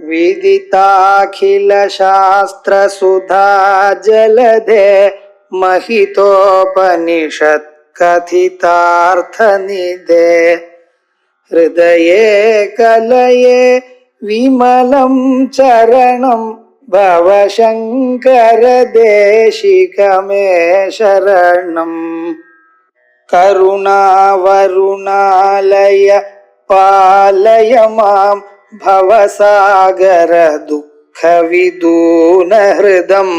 विदिताखिलशास्त्रसुधा जलधे महितोपनिषत् कथितार्थनिधे हृदये कलये विमलं चरणं भवशङ्कर देशिकमे शरणम् करुणावरुणालय पालय मां भवसागर दुःखविदून हृदं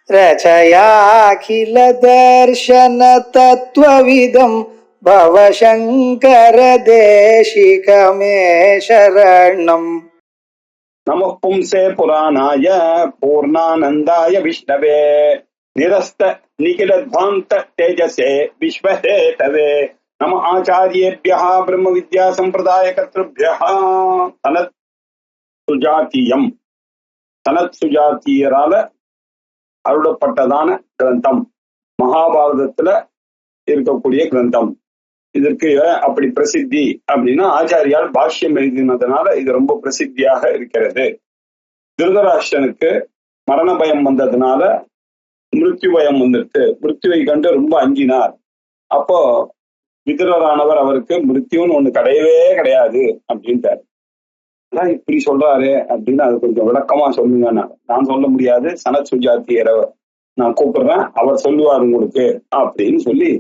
रचयाखिल दर्शन तत्त्वविदं भवशङ्कर देशिकमे शरणम्। नमः पुंसे पुराणाय पूर्णानन्दाय विष्णवे निरस्त निखिलध्वान्त तेजसे विश्वहेतवे नम आचार्येभ्यः ब्रह्म विद्या संप्रदाय कर्तृभ्यः। சனத் சுஜாத்தியம், சனத் சுஜாத்தியரால அருளப்பட்டதான கிரந்தம், மகாபாரதத்துல இருக்கக்கூடிய கிரந்தம். இதற்கு அப்படி பிரசித்தி அப்படின்னா ஆச்சாரியால் பாஷ்யம் எழுதினதுனால இது ரொம்ப பிரசித்தியாக இருக்கிறது. திருதராஷ்டிரனுக்கு மரண பயம் வந்ததுனால மிருத்யு பயம் வந்துட்டு மிருத்யுவை கண்டு ரொம்ப அஞ்சினார். அப்போ விதுரரானவர் அவருக்கு மிருத்யுன்னு ஒண்ணு கிடையவே கிடையாது அப்படின்ட்டார். அதான் இப்படி சொல்றாரு அப்படின்னு அது கொஞ்சம் விளக்கமா சொல்லுங்க. நான் சொல்ல முடியாது, சனத் சுஜாத்தியரை நான் கூப்பிடுறேன், அவர் சொல்லுவார் உங்களுக்கு அப்படின்னு சொல்லி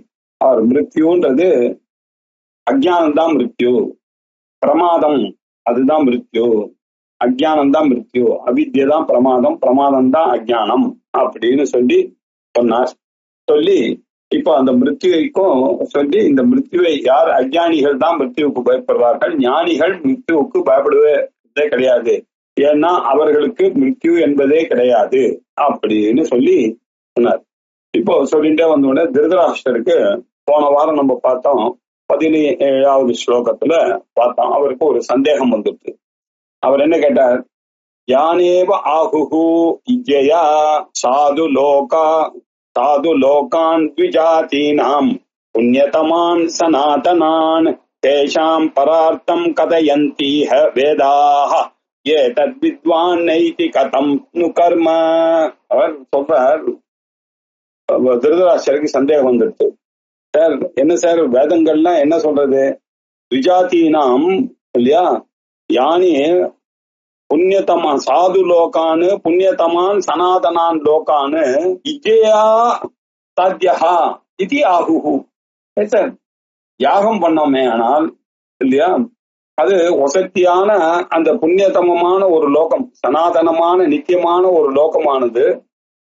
அவர் மிருத்யுன்றது அஜ்ஞானம்தான் மிருத்யு, பிரமாதம் அதுதான் மிருத்யு, அஜ்ஞானம்தான் மிருத்யு, அவித்யதான் பிரமாதம், பிரமாதம் தான் அஜ்ஞானம் அப்படின்னு சொல்லி சொன்னார். சொல்லி இப்போ அந்த மிருத்யுவைக்கும் சொல்லி இந்த மிருத்யுவை யார் அஜ்ஞானிகள் தான் மிருத்யுவுக்கு பயப்படுறார்கள், ஞானிகள் மிருத்யுவுக்கு பயப்படுவதே கிடையாது, ஏன்னா அவர்களுக்கு மிருத்யு என்பதே கிடையாது அப்படின்னு சொல்லி சொன்னார். இப்போ சொல்லிட்டே வந்தோடனே திருதராஷ்டிரருக்கு போன வாரம் நம்ம பார்த்தோம் 17வது ஸ்லோகத்துல பார்த்தோம். அவருக்கு ஒரு சந்தேகம் வந்துட்டு அவர் என்ன கேட்டார், யானேவ ஆகுஹு இஜ்ஜயா சாது லோகான் த்விஜாதீனாம் புண்ணியதமான் சனாதனான் தேஷாம் பரார்த்தம் கதயந்தீஹ வேதாஹ ஏதத் வித்வான் நைதி கதம் நு கர்ம. அவர் சொல்றார், திருதராஷ்டிரருக்கு சந்தேகம் வந்துடுது. சார் என்ன சார் வேதங்கள்லாம் என்ன சொல்றது, விஜாத்தீனாம் இல்லையா, யானி புண்ணியதமா சாது லோகானு புண்ணியதமான் சனாதனான் லோகானு இஜ்ஜயா சாத்தியா இது ஆகுஹு. சார் யாகம் பண்ணோமே ஆனால் இல்லையா, அது வசத்தியான அந்த புண்ணியதமமான ஒரு லோகம், சனாதனமான நித்தியமான ஒரு லோகமானது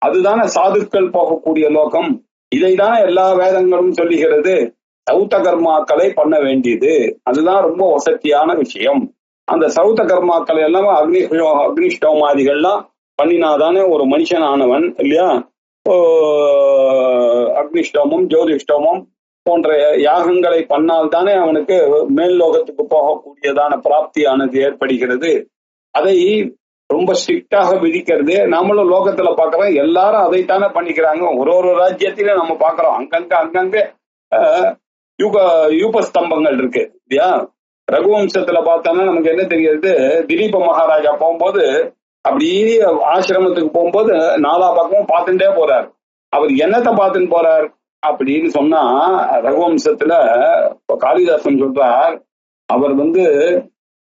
அதுதானே சாதுக்கள் போகக்கூடிய லோகம். இதைதான் எல்லா வேதங்களும் சொல்லுகிறது. சௌத்த கர்மாக்களை பண்ண வேண்டியது அதுதான் ரொம்ப வசத்தியான விஷயம். அந்த சௌத்த கர்மாக்களை எல்லாம் அக்னிஷ்டோமாதிகள்லாம் பண்ணினாதானே ஒரு மனுஷன் ஆனவன் இல்லையா. அக்னிஷ்டோமம் ஜோதிஷ்டோமம் போன்ற யாகங்களை பண்ணால் தானே அவனுக்கு மேல் லோகத்துக்கு போகக்கூடியதான பிராப்தியானது ஏற்படுகிறது. அதை ரொம்ப ஸ்ட்ரிக்டாக விதிக்கிறது. நம்மளும் லோகத்துல பாக்குறோம், எல்லாரும் அதைத்தானே பண்ணிக்கிறாங்க. ஒரு ராஜ்யத்தில நம்ம பாக்குறோம் அங்கங்க யூப ஸ்தம்பங்கள் இருக்கு இல்லையா. ரகுவம்சத்துல பார்த்தோம்னா நமக்கு என்ன தெரியுது, திலீப மகாராஜா போகும்போது அப்படியே ஆசிரமத்துக்கு போகும்போது நாலா பக்கமும் பார்த்துட்டே போறார். அவர் என்னத்தை பார்த்துன்னு போறார் அப்படின்னு சொன்னா, ரகுவம்சத்துல காளிதாசன் சொல்றார், அவர்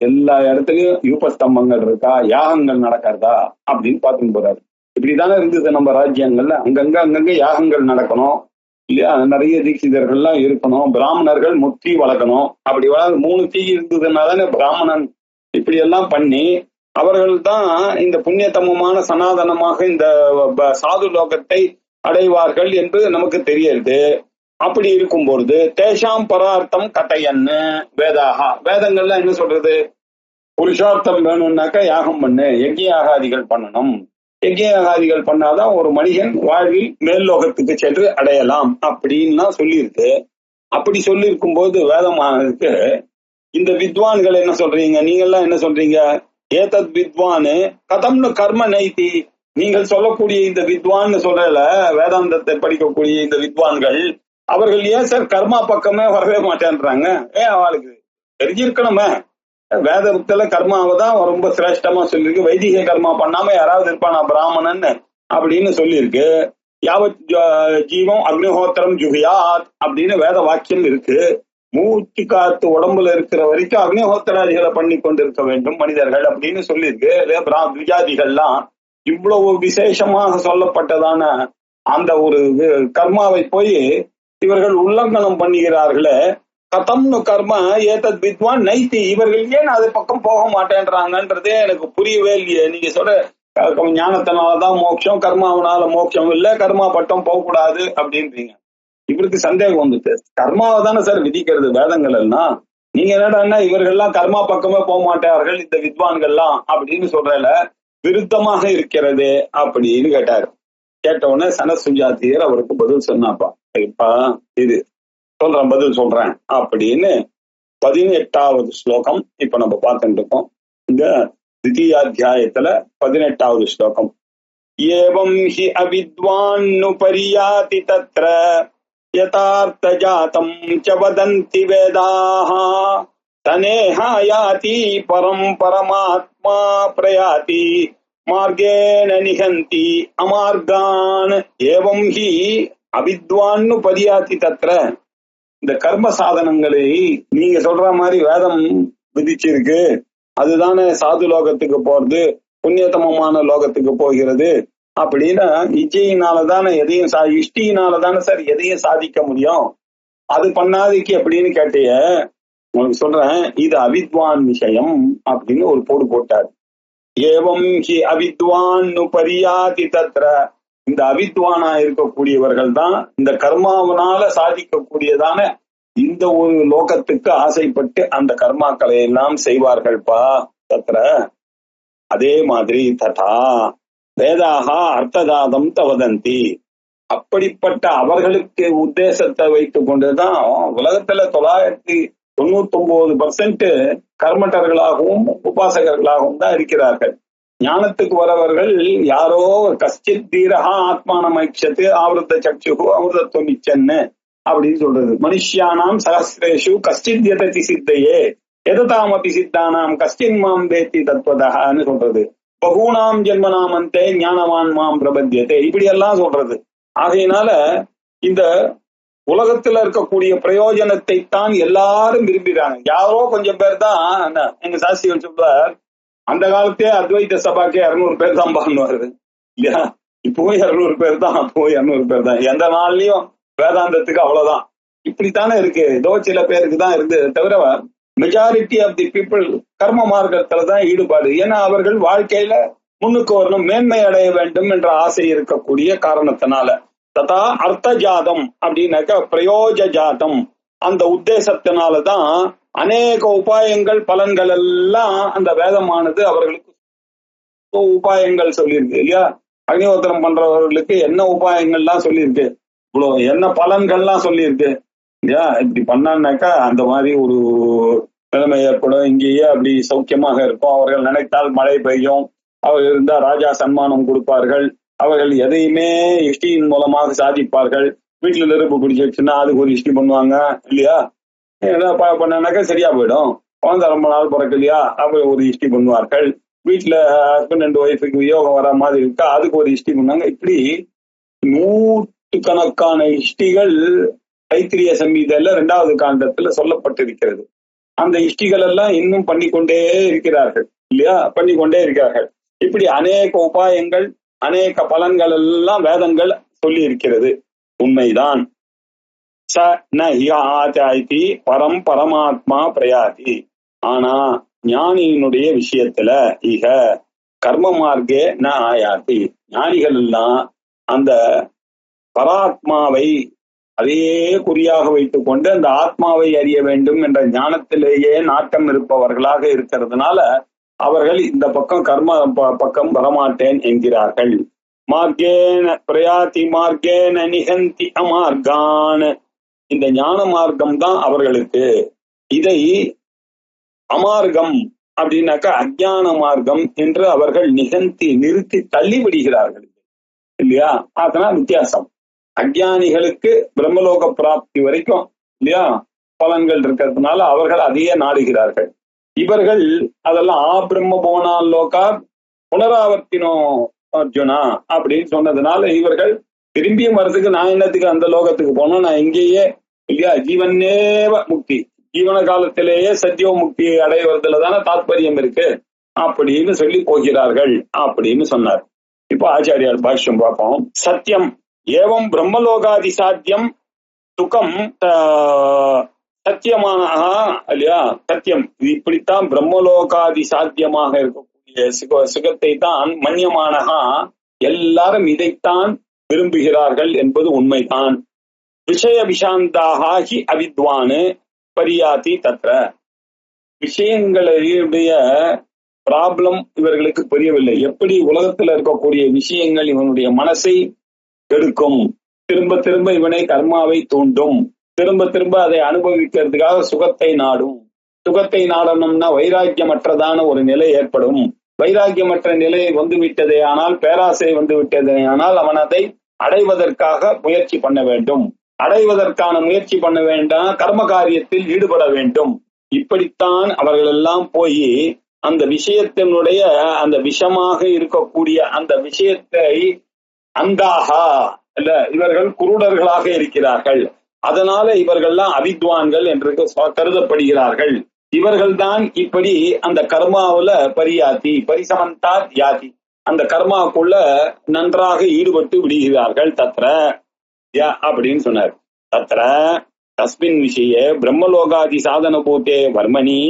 எல்லா இடத்துலயும் யூபஸ்தம்பங்கள் இருக்கா, யாகங்கள் நடக்கிறதா அப்படின்னு பார்த்துன்னு போறாரு. இப்படிதானே இருந்தது நம்ம ராஜ்யங்கள்ல. அங்கங்க யாகங்கள் நடக்கணும் இல்லையா, நிறைய தீட்சிதர்கள்லாம் இருக்கணும், பிராமணர்கள் முத்தி வளர்க்கணும். அப்படி 3 தீ இருந்ததுன்னா தானே பிராமணன். இப்படி எல்லாம் பண்ணி அவர்கள் தான் இந்த புண்ணியத்தமமான சனாதனமாக இந்த சாது லோகத்தை அடைவார்கள் என்று நமக்கு தெரியுது. அப்படி இருக்கும் பொழுது தேஷாம் பரார்த்தம் கதையன்னு வேதாகா, வேதங்கள்லாம் என்ன சொல்றது, புருஷார்த்தம் வேணும்னாக்கா யாகம் பண்ணு, யஜ்யாகாதிகள் பண்ணணும், யஜ்யாகாதிகள் பண்ணாதான் ஒரு மனிதன் வாழ்வில் மேல் லோகத்துக்கு சென்று அடையலாம் அப்படின்னு சொல்லியிருக்கு. அப்படி சொல்லியிருக்கும் போது வேதமானதுக்கு இந்த வித்வான்கள் என்ன சொல்றீங்க, நீங்கள்லாம் என்ன சொல்றீங்க, ஏதத் வித்வானு கதம்னு கர்ம நைத்தி, நீங்கள் சொல்லக்கூடிய இந்த வித்வான்னு சொல்லல, வேதாந்தத்தை படிக்கக்கூடிய இந்த வித்வான்கள் அவர்கள் ஏன் சார் கர்மா பக்கமே வரவே மாட்டேன்றாங்க. அவளுக்கு தெரிஞ்சிருக்கணுமே, வேதத்துல கர்மாவை தான் ரொம்ப சிரேஷ்டமா சொல்லியிருக்கு. வைதிக கர்மா பண்ணாம யாராவது இருப்பானா பிராமணன் அப்படின்னு சொல்லியிருக்கு. யாவத் ஜீவம் அக்னிஹோத்திரம் ஜுகியாத் அப்படின்னு வேத வாக்கியம் இருக்கு. மூச்சு காத்து உடம்புல இருக்கிற வரைக்கும் அக்னிஹோத்திராதிகளை பண்ணி கொண்டிருக்க வேண்டும் மனிதர்கள் அப்படின்னு சொல்லியிருக்கு. விஜாதிகள்லாம் இவ்வளவு விசேஷமாக சொல்லப்பட்டதான அந்த ஒரு கர்மாவை போய் இவர்கள் உல்லங்கனம் பண்ணுகிறார்களே. கதம்னு கர்ம ஏதத் வித்வான் நைத்தி, இவர்கள் ஏன் அது பக்கம் போக மாட்டேன்றாங்கன்றதே எனக்கு புரியவே இல்லையே. நீங்க சொல்ற ஞானத்தினாலதான் மோட்சம், கர்மாவனால மோட்சம் இல்ல, கர்மா பட்டம் போகக்கூடாது அப்படின்றீங்க. இவருக்கு சந்தேகம் வந்துட்டு, கர்மாவை தானே சார் விதிக்கிறது வேதங்கள் எல்லாம், நீங்க என்னடா இவர்கள்லாம் கர்மா பக்கமே போக மாட்டார்கள் இந்த வித்வான்கள்லாம் அப்படின்னு சொல்றல விருத்தமாக இருக்கிறது அப்படின்னு கேட்டாரு. கேட்ட உடனே சனசுஜாத்தியர் அவருக்கு பதில் சொன்னாப்பா, இப்பா இது சொல்றேன் பதில் சொல்றேன் அப்படின்னு 18வது ஸ்லோகம் இப்ப நம்ம பார்த்துட்டு இருக்கோம். இந்த தித்தியாத்தியாயத்துல 18வது ஸ்லோகம். ஏவம் ஹி அவித்வான்னு பரியாதி தத்ர யதார்த்த ஜாதம் ச வதந்தி வேதாஹ தனேஹாயாதி பரம் பரமாத்மா பிரயாதி மார்கேன நிகந்தி அமார்கான். ஏவம் ஹி அவித்வான்னு பரியாதி தத்ர, இந்த கர்ம சாதனங்களை நீங்க சொல்ற மாதிரி வேதம் விதிச்சிருக்கு, அதுதானே சாது லோகத்துக்கு போறது, புண்ணியத்தமமான லோகத்துக்கு போகிறது அப்படின்னா இச்சையினாலதானே எதையும் இஷ்டியினாலதானே சார் எதையும் சாதிக்க முடியும், அது பண்ணாதிக்கு அப்படின்னு கேட்டிய. உங்களுக்கு சொல்றேன், இது அவித்வான் விஷயம் அப்படின்னு ஒரு போடு போட்டார். ஏவம் ஹி அவித்வான்னு பரியாதி தத்ர, இந்த அவித்வானா இருக்கக்கூடியவர்கள் தான் இந்த கர்மாவனால சாதிக்கக்கூடியதான இந்த ஒரு லோகத்துக்கு ஆசைப்பட்டு அந்த கர்மாக்களை எல்லாம் செய்வார்கள்பா. தத்ர அதே மாதிரி ததா வேதாக அர்த்தஜாதம் தவதந்தி, அப்படிப்பட்ட அவர்களுக்கு உத்தேசத்தை வைத்துக் கொண்டுதான் உலகத்துல 999% கர்மட்டர்களாகவும் உபாசகர்களாகவும் தான் இருக்கிறார்கள். ஞானத்துக்கு வரவர்கள் யாரோ கஷ்டித் தீரஹா ஆத்மானம் ஐக்ஷத்து ஆவருத்த சக்ஷுகு அமிர்தத்துவம் இச்சன்னு அப்படின்னு சொல்றது. மனுஷியானாம் சகசிரேஷு கஷ்டித் யததி சித்தையே எததாமபி சித்தானாம் கஷ்டின் மாம் வேத்தி தத்வதஹான்னு சொல்றது. பகூனாம் ஜென்மனாமந்தே ஞானவான் மாம் பிரபத்தியதே, இப்படி எல்லாம் சொல்றது. ஆகையினால இந்த உலகத்துல இருக்கக்கூடிய பிரயோஜனத்தை தான் எல்லாரும் விரும்புகிறாங்க. யாரோ கொஞ்சம் பேர் தான். எங்க சாஸ்திரி சொல்றார், அந்த காலத்தே அத்வைத சபாக்கே 200 பேர் தான் பண்ணுவாரு இல்லையா, இப்பவும் 200 பேர் தான், அப்பவும் 200 பேர் தான். எந்த நாள்லயும் வேதாந்தத்துக்கு அவ்வளவுதான். இப்படித்தானே இருக்கு. ஏதோ சில பேருக்கு தான் இருக்கு, தவிர மெஜாரிட்டி ஆஃப் தி பீப்புள் கர்ம மார்க்கத்துலதான் ஈடுபாடு. ஏன்னா அவர்கள் வாழ்க்கையில முன்னுக்கு வரணும், மேன்மை அடைய வேண்டும் என்ற ஆசை இருக்கக்கூடிய காரணத்தினால. ததா அர்த்த ஜாதம் அப்படின்னாக்க பிரயோஜ ஜாதம், அந்த உத்தேசத்தினாலதான் அநேக உபாயங்கள் பலன்கள் எல்லாம் அந்த வேதமானது அவர்களுக்கு உபாயங்கள் சொல்லியிருக்கு இல்லையா. அக்னிஹோத்திரம் பண்றவர்களுக்கு என்ன உபாயங்கள்லாம் சொல்லியிருக்கு, இவ்வளவு என்ன பலன்கள்லாம் சொல்லியிருக்கு இல்லையா. இப்படி பண்ணான்னாக்கா அந்த மாதிரி ஒரு நிலைமை ஏற்படும், இங்கேயே அப்படி சௌக்கியமாக இருக்கும். அவர்கள் நினைத்தால் மழை பெய்யும், அவர்கள் இருந்தா ராஜா சன்மானம் கொடுப்பார்கள், அவர்கள் எதையுமே இஷ்டியின் மூலமாக சாதிப்பார்கள். வீட்டுல நெருப்பு பிடிச்சிருச்சுன்னா அதுக்கு ஒரு இஷ்டி பண்ணுவாங்க இல்லையா. பண்ணாக்கா சரியா போயிடும். குழந்தை ரொம்ப நாள் பிறக்கலையா, அவங்க ஒரு இஷ்டி பண்ணுவார்கள். வீட்டுல ஹஸ்பண்ட் அண்ட் ஒய்ஃபுக்கு வியோகம் வர மாதிரி இருக்கா, அதுக்கு ஒரு இஷ்டி பண்ணுவாங்க. இப்படி 100கணக்கான இஷ்டிகள் தைத்திரிய சம்ஹிதையில 2வது காண்டத்துல சொல்லப்பட்டிருக்கிறது. அந்த இஷ்டிகள் எல்லாம் இன்னும் பண்ணிக்கொண்டே இருக்கிறார்கள் இல்லையா, பண்ணிக்கொண்டே இருக்கிறார்கள். இப்படி அநேக உபாயங்கள் அநேக பலன்கள் எல்லாம் வேதங்கள் சொல்லி இருக்கிறது. உண்மைதான். ச ந ஹி பரம் பரமாத்மா பிரயாதி. ஆனா ஞானியினுடைய விஷயத்துல இக கர்ம மார்க்கே ந ஆயாதி, ஞானிகள் எல்லாம் அந்த பராத்மாவை அதையே குறியாக வைத்துக் கொண்டு அந்த ஆத்மாவை அறிய வேண்டும் என்ற ஞானத்திலேயே நாட்டம் இருப்பவர்களாக இருக்கிறதுனால அவர்கள் இந்த பக்கம் கர்ம பக்கம் வரமாட்டேன் என்கிறார்கள். மார்க்கேன பிரயாதி மார்க்கேன நிகந்தி அமார்கான், இந்த ஞான மார்க்கம் தான் அவர்களுக்கு. இதை அமார்க்கம் அப்படின்னாக்கா அஜ்ஞான மார்க்கம் என்று அவர்கள் நிறுத்தி தள்ளிவிடுகிறார்கள் இல்லையா. அதனால் வித்தியாசம். அஜ்ஞானிகளுக்கு பிரம்மலோக பிராப்தி வரைக்கும் இல்லையா பலன்கள் இருக்கிறதுனால அவர்கள் அதையே நாடுகிறார்கள். இவர்கள் அதெல்லாம் பிரம்ம போனால் லோகா புனராவர்த்தினோ அர்ஜுனா அப்படின்னு சொன்னதுனால இவர்கள் திரும்பியும் வர்றதுக்கு நான் என்னத்துக்கு அந்த லோகத்துக்கு போனோம், நான் இங்கேயே இல்லையா ஜீவனேவ முக்தி, ஜீவன காலத்திலேயே சத்தியோ முக்தியை அடைவதில் தானே தாத்பரியம் இருக்கு அப்படின்னு சொல்லி போகிறார்கள் அப்படின்னு சொன்னார். இப்போ ஆச்சாரியார் பாஷ்யம் பார்ப்போம். சத்தியம் ஏவம் பிரம்மலோகாதி சாத்தியம் சுகம் சத்தியமான இல்லையா, சத்தியம் இது இப்படித்தான் பிரம்மலோகாதி சாத்தியமாக இருக்கக்கூடிய சுகத்தை தான் மன்யமானகா எல்லாரும் இதைத்தான் விரும்புகிறார்கள் என்பது உண்மைதான். விஷய விஷாந்தாகி அவித்வானு பரியாதி தத்ர. விஷயங்களுடைய ப்ராப்ளம் இவர்களுக்கு புரியவில்லை. எப்படி உலகத்துல இருக்கக்கூடிய விஷயங்கள் இவனுடைய மனசை கெடுக்கும், திரும்ப திரும்ப இவனை கர்மாவை தூண்டும், திரும்ப திரும்ப அதை அனுபவிக்கிறதுக்காக சுகத்தை நாடும். சுகத்தை நாடணும்னா வைராக்கியமற்றதான ஒரு நிலை ஏற்படும். வைராக்கியமற்ற நிலை வந்து விட்டதே ஆனால், பேராசை வந்து விட்டதே ஆனால் அவன் அதை அடைவதற்காக முயற்சி பண்ண வேண்டும். அடைவதற்கான முயற்சி பண்ண வேண்டாம், கர்ம காரியத்தில் ஈடுபட வேண்டும். இப்படித்தான் அவர்கள் எல்லாம் போய் அந்த விஷயத்தினுடைய அந்த விஷமாக இருக்கக்கூடிய அந்த விஷயத்தை அந்தாகா இல்ல இவர்கள் குருடர்களாக இருக்கிறார்கள். அதனால இவர்கள்லாம் அவித்வான்கள் என்று கருதப்படுகிறார்கள். இவர்கள்தான் இப்படி அந்த கர்மாவுல பரியாதி பரிசமந்தா யாதி அந்த கர்மாவுக்குள்ள நன்றாக ஈடுபட்டு விடுகிறார்கள். தத்ர அப்படின்னு சொன்னார். தத்ர தஸ்மின் விஷய பிரம்மலோகாதி சாதன பூத்தே வர்மணி,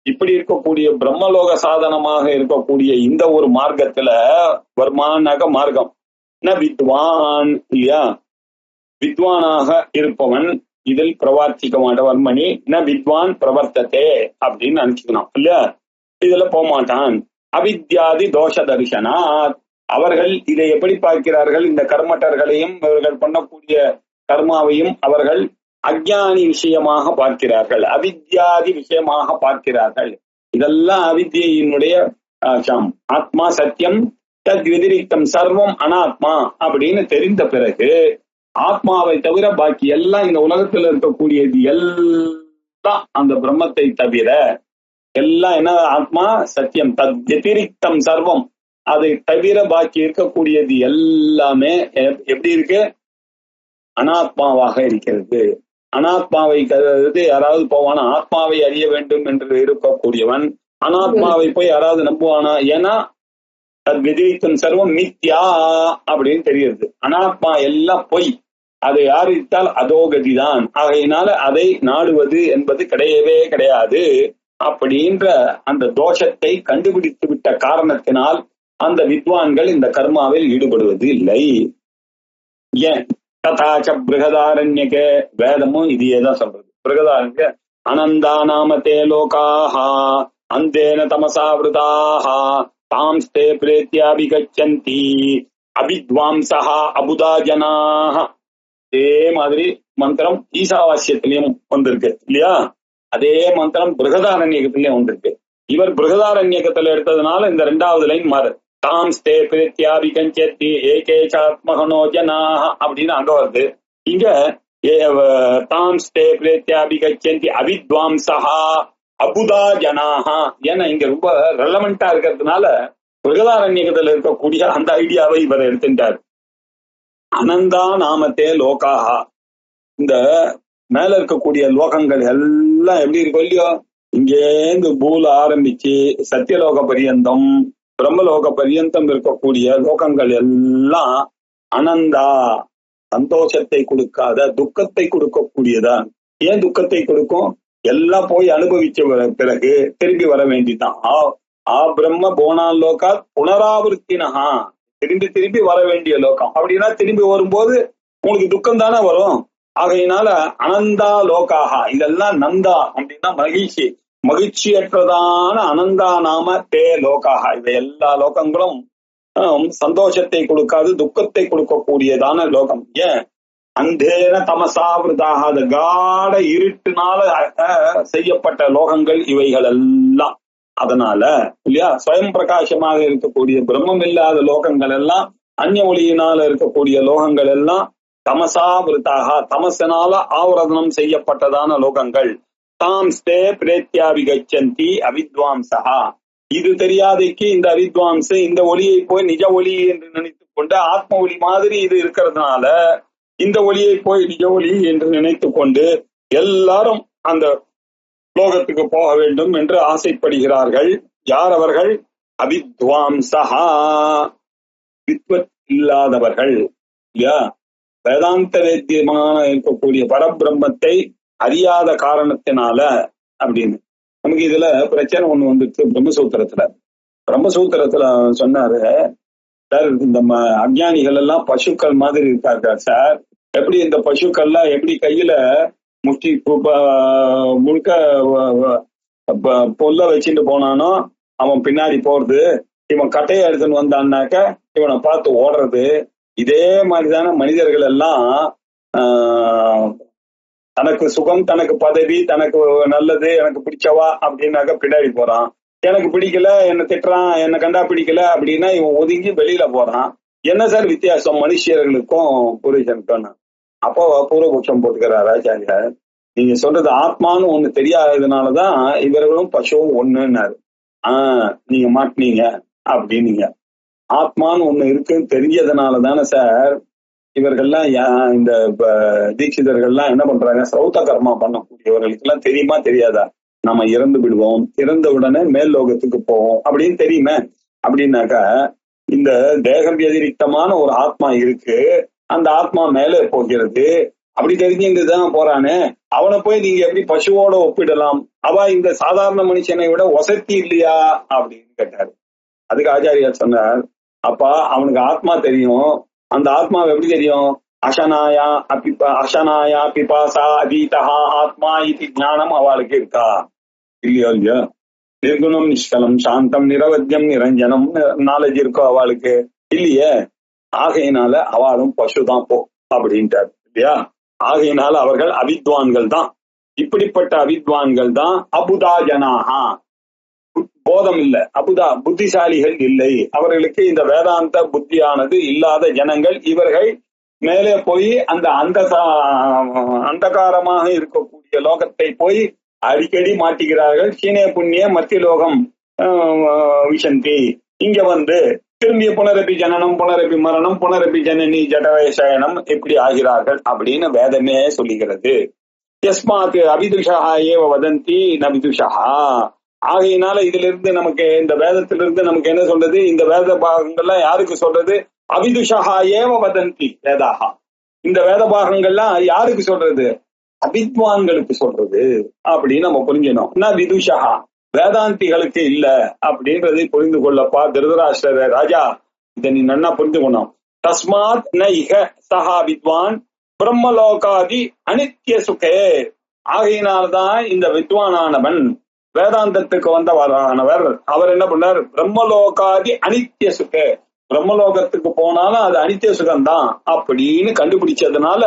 இப்படி இருக்கக்கூடிய பிரம்மலோக சாதனமாக இருக்கக்கூடிய இந்த ஒரு மார்க்கத்துல, வர்மானாக மார்க்கம், ந வித்வான் இல்லையா, வித்வானாக இருப்பவன் இதில் பிரவர்த்திக்க மாட்டான். வர்மணி ந வித்வான் பிரவர்த்ததே அப்படின்னு நினைச்சுக்கணும் இல்லையா, இதுல போகமாட்டான். அவித்யாதி தோஷ தரிசனாத், அவர்கள் இதை எப்படி பார்க்கிறார்கள், இந்த கர்மட்டர்களையும் இவர்கள் பண்ணக்கூடிய கர்மாவையும் அவர்கள் அஜ்ஞானி விஷயமாக பார்க்கிறார்கள், அவித்யாதி விஷயமாக பார்க்கிறார்கள். இதெல்லாம் அவித்யினுடைய ஆத்மா சத்தியம் தத் விதிரிக்தம் சர்வம் அனாத்மா அப்படின்னு தெரிந்த பிறகு ஆத்மாவை தவிர பாக்கி எல்லாம் இந்த உலகத்தில் இருக்கக்கூடியது எல்லாம் அந்த பிரம்மத்தை தவிர எல்லாம் என்ன, ஆத்மா சத்தியம் தத் விதிரிக்தம் சர்வம், அதை தவிர பாக்கி இருக்கக்கூடியது எல்லாமே எப்படி இருக்கு, அனாத்மாவாக இருக்கிறது. அனாத்மாவை யாராவது போவானா, ஆத்மாவை அறிய வேண்டும் என்று இருக்கக்கூடியவன் அனாத்மாவை போய் யாராவது நம்புவானா? ஏன்னா விதிரித்தம் சர்வம் மித்யா அப்படின்னு தெரியுது. அனாத்மா எல்லாம் பொய், அதை அறிவித்தால் அதோ கதிதான். ஆகையினால அதை நாடுவது என்பது கிடையவே கிடையாது. அப்படின்ற அந்த தோஷத்தை கண்டுபிடித்து விட்ட காரணத்தினால் அந்த வித்வான்கள் இந்த கர்மாவில் ஈடுபடுவது இல்லை. ஏன் ததாச்ச பிருகதாரண்யக, வேதமும் இதையேதான் சொல்றது. பிருகதாரண்ய அனந்தா நாமதே லோகாஹா அந்தேன தமசாவிருதாஹா தாம்ஸ்தே பிரேத்யாபிகச்சந்தி அபித்வாம்சஹா அபுதா ஜனாஹ. அதே மாதிரி மந்திரம் ஈசாவாஸ்யத்திலையும் வந்திருக்கு இல்லையா, அதே மந்திரம் பிருகதாரண்யகத்திலயும் வந்திருக்கு. இவர் பிருகதாரண்யகத்துல எடுத்ததுனால இந்த 2வது லைன் மாறு, தாம்ஸ்தே பிரேத்யாபிகச்சந்தி ஏகேசாத்மகனோ ஜனாஹ அப்படின்னு அங்க வருது. இங்க தாம்ஸ்தே பிரேத்யாபிகச்சந்தி அவித்வாம்சஹா அபுதா ஜனாஹா. ஏன்னா இங்க ரொம்ப ரெலவெண்டா இருக்கிறதுனால பிருகதாரண்யகத்துல இருக்கக்கூடிய அந்த ஐடியாவை இவர் எடுத்துட்டார். அனந்தா நாமத்தே லோகாஹா, இந்த மேல இருக்கக்கூடிய லோகங்கள் எல்லாம் எப்படி இருக்கும் இல்லையோ, இங்கேந்து பூல ஆரம்பிச்சு சத்தியலோக பரியந்தம் பிரம்மலோக பரியந்தம் இருக்கக்கூடிய லோகங்கள் எல்லாம் அனந்தா, சந்தோஷத்தை கொடுக்காத துக்கத்தை கொடுக்கக்கூடியதான். ஏன் துக்கத்தை கொடுக்கும், எல்லாம் போய் அனுபவிச்ச பிறகு திரும்பி வர வேண்டிதான். பிரம்ம போனால் லோகா புனராவர்த்தினஹா, திரும்பி திரும்பி வர வேண்டிய லோகம். அப்படின்னா திரும்பி வரும்போது உங்களுக்கு துக்கம் தானே வரும். ஆகையினால அனந்தா லோகாஹா, இதெல்லாம் நந்தா அப்படின்னா மகிழ்ச்சி, மகிழ்ச்சியற்றதான அனந்தா நாம தே லோகாஹா. இவை எல்லா லோகங்களும் சந்தோஷத்தை கொடுக்காது துக்கத்தை கொடுக்கக்கூடியதான லோகம். ஏன் அந்தேன தமசாவிருதாக, அது காட இருட்டுனால செய்யப்பட்ட லோகங்கள் இவைகள் எல்லாம். அதனால இல்லையா, ஸ்வயம் பிரகாசமாக இருக்கக்கூடிய பிரம்மம் இல்லாத லோகங்கள் எல்லாம், அந்நிய ஒளியினால இருக்கக்கூடிய லோகங்கள் எல்லாம் தமசாவிருத்தாக, தமசனால ஆவரணம் செய்யப்பட்டதான லோகங்கள். தாம்ஸ்தே பிரேத்யாபிகச்சந்தி அவித்வாம்சா. இது தெரியாதைக்கு இந்த அவித்வாம்சு இந்த ஒளியை போய் நிஜ ஒளி என்று நினைத்து கொண்டு, ஆத்ம ஒளி மாதிரி இது இருக்கிறதுனால இந்த ஒளியை போய் நிஜ ஒளி என்று நினைத்து கொண்டு எல்லாரும் அந்த லோகத்துக்கு போக வேண்டும் என்று ஆசைப்படுகிறார்கள். யார் அவர்கள்? அவித்வாம்சா, வித்வத் இல்லாதவர்கள் இல்லையா? வேதாந்த வேத்தியமான இருக்கக்கூடிய பரபிரம்மத்தை அறியாத காரணத்தினால அப்படின்னு. நமக்கு இதுல பிரச்சனை ஒண்ணு வந்துருக்கு. பிரம்மசூத்திரத்துல சொன்னாரு, சார் இந்த அஞ்ஞானிகள் எல்லாம் பசுக்கள் மாதிரி இருக்காங்க சார். எப்படி இந்த பசுக்கள்லாம் எப்படி கையில முஷ்டி முழுக்க பொல்ல வச்சுட்டு போனானோ அவன் பின்னாடி போறது, இவன் கட்டையை எடுத்துன்னு வந்தான்னாக்க இவனை பார்த்து ஓடுறது. இதே மாதிரிதான மனிதர்கள் எல்லாம் தனக்கு சுகம், தனக்கு பதவி, தனக்கு நல்லது, எனக்கு பிடிச்சவா அப்படின்னாக்க பின்னாடி போறான். எனக்கு பிடிக்கல, என்ன திட்டுறான், என்ன கண்டா பிடிக்கல அப்படின்னா இவன் ஒதுங்கி வெளியில போறான். என்ன சார் வித்தியாசம் மனுஷர்களுக்கும் புருஷனுக்கும்? அப்போ பூர்வபக்ஷம் போட்டுக்கிறார் ஆச்சாரியார், நீங்க சொல்றது ஆத்மான்னு ஒண்ணு தெரியாததுனாலதான் இவர்களும் பசுவும் ஒண்ணுன்னாரு. நீங்க மாட்டினீங்க அப்படின்னீங்க. ஆத்மான்னு ஒண்ணு இருக்குன்னு தெரிஞ்சதுனால தானே சார் இவர்கள்லாம் இந்த தீட்சிதர்கள்லாம் என்ன பண்றாங்க, சௌத்த கர்மா பண்ணக்கூடியவர்களுக்கு எல்லாம் தெரியுமா தெரியாதா? நம்ம இறந்து விடுவோம், இறந்த உடனே மேல் லோகத்துக்கு போவோம் அப்படின்னு தெரியுமே. அப்படின்னாக்கா இந்த தேகம் எதிரிக்தமான ஒரு ஆத்மா இருக்கு, அந்த ஆத்மா மேலே போகிறது, அப்படி தெரிஞ்சுதான் போறானே, அவனை போய் நீங்க எப்படி பசுவோட ஒப்பிடலாம்? அவ இந்த சாதாரண மனுஷனை விட வசதி இல்லையா அப்படின்னு கேட்டாரு. அதுக்கு ஆச்சாரியார் சொன்னார், அப்பா அவனுக்கு ஆத்மா தெரியும், அந்த ஆத்மாவை எப்படி தெரியும்? அசனாயா பிபாசா அதீதா ஆத்மா இது ஞானம் அவளுக்கு இருக்கா இல்லையோ? இல்லையோ? நிர்குணம் நிஷ்கலம் சாந்தம் நிரவத்தியம் நிரஞ்சனம் நாலேஜ் இருக்கோ அவளுக்கு? இல்லையே. ஆகையினால அவளும் பசுதான் போ அப்படின்ட்டார் இல்லையா? ஆகையினால அவர்கள் அவித்வான்கள் தான். இப்படிப்பட்ட அவித்வான்கள் தான் அபுதா ஜனாகா, போதம் இல்லை, அபுதா புத்திசாலிகள் இல்லை. அவர்களுக்கு இந்த வேதாந்த புத்தியானது இல்லாத ஜனங்கள். இவர்கள் மேலே போய் அந்த அந்தகாரமாக இருக்கக்கூடிய லோகத்தை போய் அடிக்கடி மாட்டுகிறார்கள். சீனே புண்ணிய மத்திய லோகம் விசந்தி. இங்க வந்து திரும்பிய புனரப்பி ஜனனம், புனரப்பி மரணம், புனரப்பி ஜனனி ஜடவயசயனம் இப்படி ஆகிறார்கள் அப்படின்னு வேதமே சொல்லுகிறது. யஸ்மாத் அவிதுஷா ஏவ வதந்தி ந விதுஷா. ஆகையினால இதுல இருந்து நமக்கு, இந்த வேதத்திலிருந்து நமக்கு என்ன சொல்றது? இந்த வேத பாகங்கள்லாம் யாருக்கு சொல்றது? அவிதுஷா ஏவ வதந்தி வேதாகா. இந்த வேத பாகங்கள்லாம் யாருக்கு சொல்றது? அவித்வான்களுக்கு சொல்றது அப்படின்னு நம்ம புரிஞ்சணும். ந விதுஷா, வேதாந்திகளுக்கு இல்ல அப்படின்றதை புரிந்து கொள்ளப்பா திருதராஷ்டிர ராஜா. இதை நீ நன்னா புரிஞ்சுக்கணும். தஸ்மாத் ந இக சஹா வித்வான் பிரம்மலோகாதி அனித்ய சுகே. ஆகையினால்தான் இந்த வித்வானானவன், வேதாந்தத்துக்கு வந்தவரானவர், அவர் என்ன பண்ணார்? பிரம்மலோகாதி அனித்ய சுகே, பிரம்மலோகத்துக்கு போனாலும் அது அனித்ய சுகம்தான் அப்படின்னு கண்டுபிடிச்சதுனால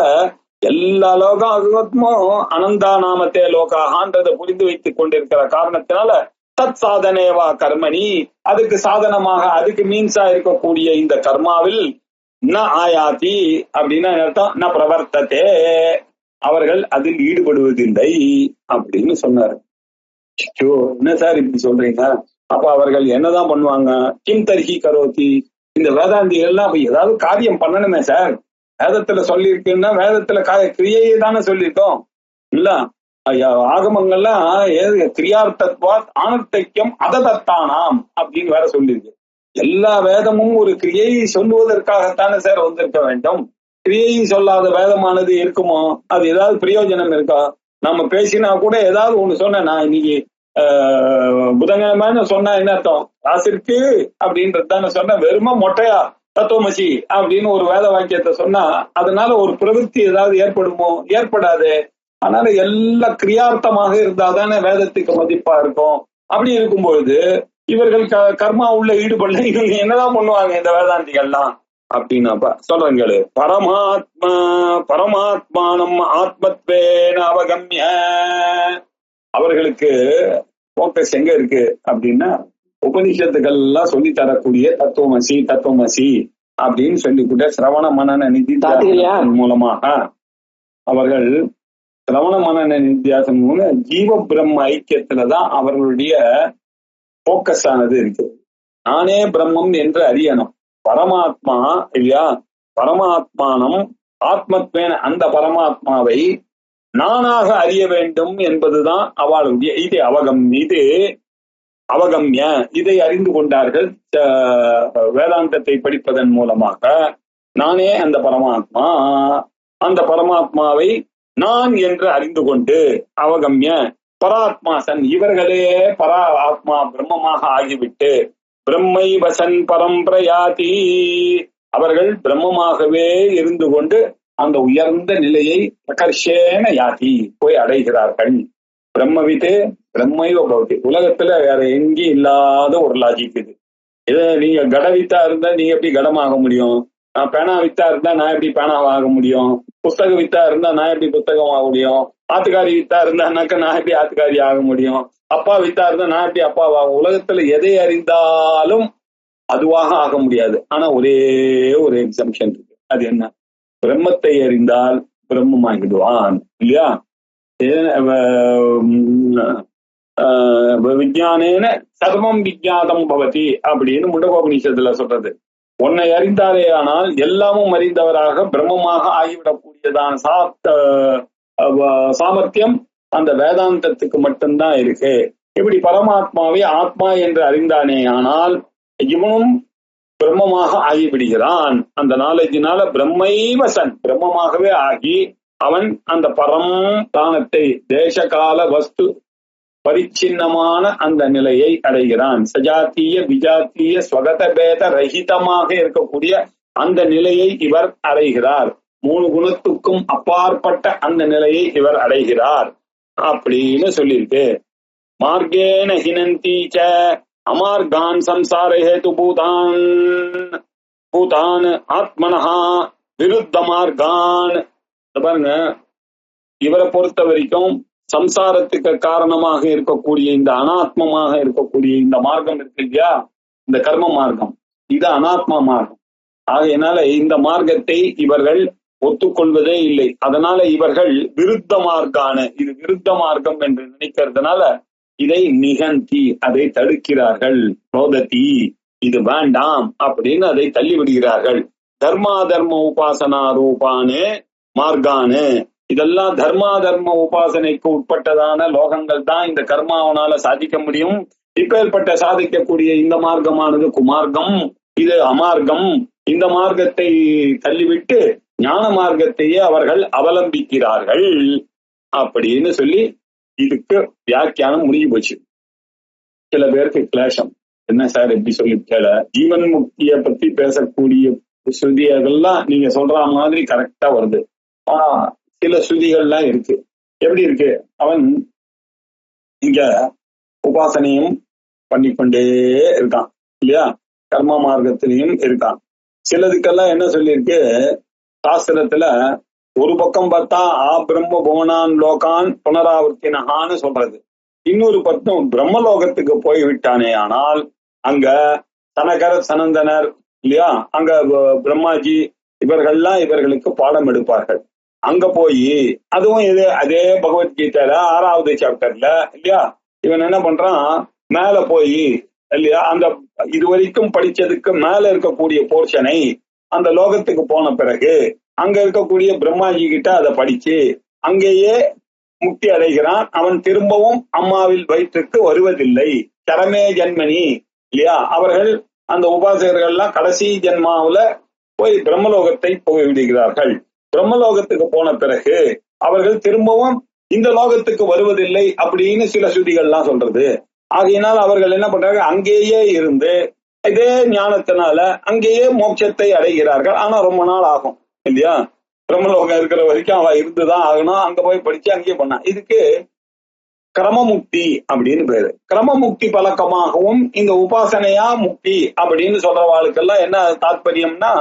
எல்லா லோகமும் அனந்தா நாமத்தே லோகான்றதை புரிந்து வைத்துக் கொண்டிருக்கிற காரணத்தினால தத் சாதனேவா கர்மணி, அதுக்கு சாதனமாக, அதுக்கு மீன்ஸா இருக்கக்கூடிய இந்த கர்மாவில் ந ஆயாதி அப்படின்னா அர்த்தம் ந பிரவர்த்ததே, அவர்கள் அதில் ஈடுபடுவதில்லை அப்படின்னு சொன்னாரு. என்ன சார் இப்படி சொல்றீங்க? அப்ப அவர்கள் என்னதான் பண்ணுவாங்க? கிம் தர்ஹி கரோதி. இந்த வேதாந்திகள்லாம் ஏதாவது காரியம் பண்ணணுமே சார். வேதத்துல சொல்லியிருக்குன்னா வேதத்துல கிரியையை தானே சொல்லியிருக்கோம் இல்ல? ஆகமங்கள்லாம் கிரியார்த்தத்வா ஆனர்த்தைக்கியம் அததத்தானாம் அப்படின்னு வேற சொல்லியிருக்கு. எல்லா வேதமும் ஒரு கிரியையை சொல்லுவதற்காகத்தானே சார் வந்திருக்க வேண்டும். கிரியையை சொல்லாத வேதமானது இருக்குமோ? அது ஏதாவது பிரயோஜனம் இருக்கா? நம்ம பேசினா கூட ஏதாவது ஒண்ணு சொன்ன, நான் இன்னைக்கு புதன்கிழமை சொன்னா என்ன அர்த்தம்? காசு இருக்கு அப்படின்றது தானே சொன்ன. வெறுமா மொட்டையா தத்துவமசி அப்படின்னு ஒரு வேத வாக்கியத்தை சொன்னா அதனால ஒரு பிரவೃತ್ತಿ ஏதாவது ஏற்படுமோ? ஏற்படாது. அதனால எல்லா கிரியார்த்தமாக இருந்தாதானே வேதத்துக்கு மதிப்பா இருக்கும். அப்படி இருக்கும்பொழுது இவர்கள் கர்மா உள்ள ஈடுபடல, இவங்க என்னதான் பண்ணுவாங்க இந்த வேதாந்திகள்லாம் அப்படின்னாப்பா சொல்றீங்களே. பரமாத்மானம் ஆத்மத்வேன அவகம்ய. அவர்களுக்கு போக்கஸ் எங்க இருக்கு அப்படின்னா உபனிஷத்துக்கள் எல்லாம் சொல்லி தரக்கூடிய தத்துவமசி தத்துவமசி அப்படின்னு சொல்லிக்கூட சிரவண மனன நிதி மூலமாக அவர்கள் சிரவண மனன நித்தியாசனம்னு ஜீவ பிரம்ம ஐக்கியத்துலதான் அவர்களுடைய போக்கஸ் ஆனது இருக்கு. நானே பிரம்மம் என்று அறியணும். பரமாத்மா இல்லையா, பரமாத்மானம் ஆத்மத்வேன அந்த பரமாத்மாவை நானாக அறிய வேண்டும் என்பதுதான் அவளுடைய இது அவகம்ய. இதை அறிந்து கொண்டார்கள் வேதாந்தத்தை படிப்பதன் மூலமாக. நானே அந்த பரமாத்மா, அந்த பரமாத்மாவை நான் என்று அறிந்து கொண்டு அவகம்ய பராத்மாசன் இவர்களே பரா ஆத்மா பிரம்மமாக ஆகிவிட்டு பிரம்மை வசன் பரம்பிரயாதி அவர்கள் பிரம்மமாகவே இருந்து கொண்டு அந்த உயர்ந்த நிலையை பிரகர்ஷேன யாதி போய் அடைகிறார்கள். பிரம்மவித்து பிரம்மைவ பவதி. உலகத்துல வேற எங்கேயும் இல்லாத ஒரு லாஜிக் இது. இதை நீங்க கடவித்தா இருந்தா நீங்க எப்படி கடமாக முடியும்? நான் பேனா வித்தா இருந்தா நான் எப்படி பேனாவாக முடியும்? புஸ்தக வித்தா இருந்தா நான் எப்படி புத்தகம் ஆக முடியும்? ஆத்துக்காரி வித்தா இருந்தானாக்க நான் எப்படி ஆத்துக்காரி ஆக முடியும்? அப்பா வித்தா இருந்தா நான் எப்படி அப்பாவாகும்? உலகத்துல எதை அறிந்தாலும் அதுவாக ஆக முடியாது. ஆனா ஒரே ஒரு எக்ஸம்ஷன் இருக்கு. அது என்ன? பிரம்மத்தை அறிந்தால் பிரம்மமாகிடுவான் இல்லையா? விஞ்ஞானேன சர்வம் விஜாதம் பவதி அப்படின்னு முண்டகோபனிஷத்துல சொல்றது. உன்னை அறிந்தாரே ஆனால் எல்லாமும் அறிந்தவராக பிரம்மமாக ஆகிவிடக்கூடியதான சாமர்த்தியம் அந்த வேதாந்தத்துக்கு மட்டும்தான் இருக்கு. இப்படி பரமாத்மாவை ஆத்மா என்று அறிந்தானே ஆனால் இவனும் பிரம்மமாக ஆகிவிடுகிறான். அந்த நாலேஜினால பிரம்மைவசன் பிரம்மமாகவே ஆகி அவன் அந்த பரம் தானத்தை தேசகால வஸ்து பரிச்சின்னமான அந்த நிலையை அடைகிறான். சஜாத்திய விஜாத்திய ஸ்வகத பேத ரஹிதமாக இருக்கக்கூடிய அந்த நிலையை இவர் அடைகிறார். 3 குணத்துக்கும் அப்பாற்பட்ட அந்த நிலையை இவர் அடைகிறார் அப்படின்னு சொல்லியிருக்கு. மார்கேன ஹினந்தீச்ச அமார்கான் சம்சார ஹேது பூதான் ஆத்மனஹா விருத்த மார்கான். பாருங்க, இவரை பொறுத்த வரைக்கும் சம்சாரத்துக்கு காரணமாக இருக்கக்கூடிய இந்த அனாத்மமாக இருக்கக்கூடிய இந்த மார்க்கம் இருக்கு இல்லையா, இந்த கர்ம மார்க்கம், இது அனாத்மா மார்க்கம். ஆகையினால இந்த மார்க்கத்தை இவர்கள் ஒத்துக்கொள்வதே இல்லை. அதனால இவர்கள் விருத்த மார்க்கான இது விருத்த மார்க்கம் என்று நினைக்கிறதுனால இதை நிகந்தி அதை தடுக்கிறார்கள். ரோததி இது வேண்டாம் அப்படின்னு அதை தள்ளி விடுகிறார்கள். தர்மா தர்ம உபாசனா ரூபானு மார்க்கானு இதெல்லாம் தர்மா தர்ம உபாசனைக்கு உட்பட்டதான லோகங்கள் தான் இந்த கர்மாவனால சாதிக்க முடியும். இப்பேற்பட்ட சாதிக்கக்கூடிய இந்த மார்க்கமானது குமார்க்கம், இது அமார்க்கம். இந்த மார்க்கத்தை தள்ளிவிட்டு ஞான மார்க்கத்தையே அவர்கள் அவலம்பிக்கிறார்கள் அப்படின்னு சொல்லி இதுக்கு வியாக்கியானம் முடிஞ்சு போச்சு. சில பேருக்கு கிளேஷம், என்ன சார் எப்படி சொல்லி கேள, ஜீவன் முக்திய பத்தி பேசக்கூடிய ஸ்ருதிகள்லாம் நீங்க சொல்ற மாதிரி கரெக்டா வருது. ஆனா சில ஸ்ருதிகள்லாம் இருக்கு. எப்படி இருக்கு? அவன் இங்க உபாசனையும் பண்ணிக்கொண்டே இருக்கான் இல்லையா, கர்ம மார்க்கத்திலையும் இருக்கான். சிலதுக்கெல்லாம் என்ன சொல்லியிருக்கு சாஸ்திரத்துல, ஒரு பக்கம் பார்த்தா பிரம்ம புவனான் லோகான் புனராவர்த்தினஹான்னு சொல்றது, இன்னொரு பக்கம் பிரம்மலோகத்துக்கு போய் விட்டானே ஆனால் அங்க சனகர் சனந்தனர் இல்லையா, அங்க பிரம்மாஜி இவர்கள்லாம் இவர்களுக்கு பாடம் எடுப்பார்கள். அங்க போய் அதுவும் அதே பகவத்கீதையில 6வது சாப்டர்ல இல்லையா, இவன் என்ன பண்றான், மேல போய் இல்லையா அந்த இதுவரைக்கும் படிச்சதுக்கு மேல இருக்கக்கூடிய போர்ஷனை அந்த லோகத்துக்கு போன பிறகு அங்க இருக்கக்கூடிய பிரம்மாஜி கிட்ட அதை படிச்சு அங்கேயே முக்தி அடைகிறான். அவன் திரும்பவும் அம்மாவில் வயிற்றுக்கு வருவதில்லை. கரமே ஜன்மனி இல்லையா, அவர்கள் அந்த உபாசகர்கள்லாம் கடைசி ஜென்மாவுல போய் பிரம்மலோகத்தை போய் விடுகிறார்கள். பிரம்மலோகத்துக்கு போன பிறகு அவர்கள் திரும்பவும் இந்த லோகத்துக்கு வருவதில்லை அப்படின்னு சில ஸ்ருதிகள்லாம் சொல்றது. ஆகையினால் அவர்கள் என்ன பண்றாங்க, அங்கேயே இருந்து இதே ஞானத்தினால அங்கேயே மோட்சத்தை அடைகிறார்கள். ஆனா ரொம்ப நாள் ஆகும் இல்லையா, பிரம்மலோகம் இருக்கிற வரைக்கும் அவ இருந்துதான் ஆகணும். அங்க போய் படிச்சு அங்கேயே பண்ணா. இதுக்கு கிரமமுக்தி அப்படின்னு பேரு. கிரமமுக்தி பழக்கமாகவும் இந்த உபாசனையா முக்தி அப்படின்னு சொல்றவாளுக்கெல்லாம் என்ன தாத்பரியம்னா,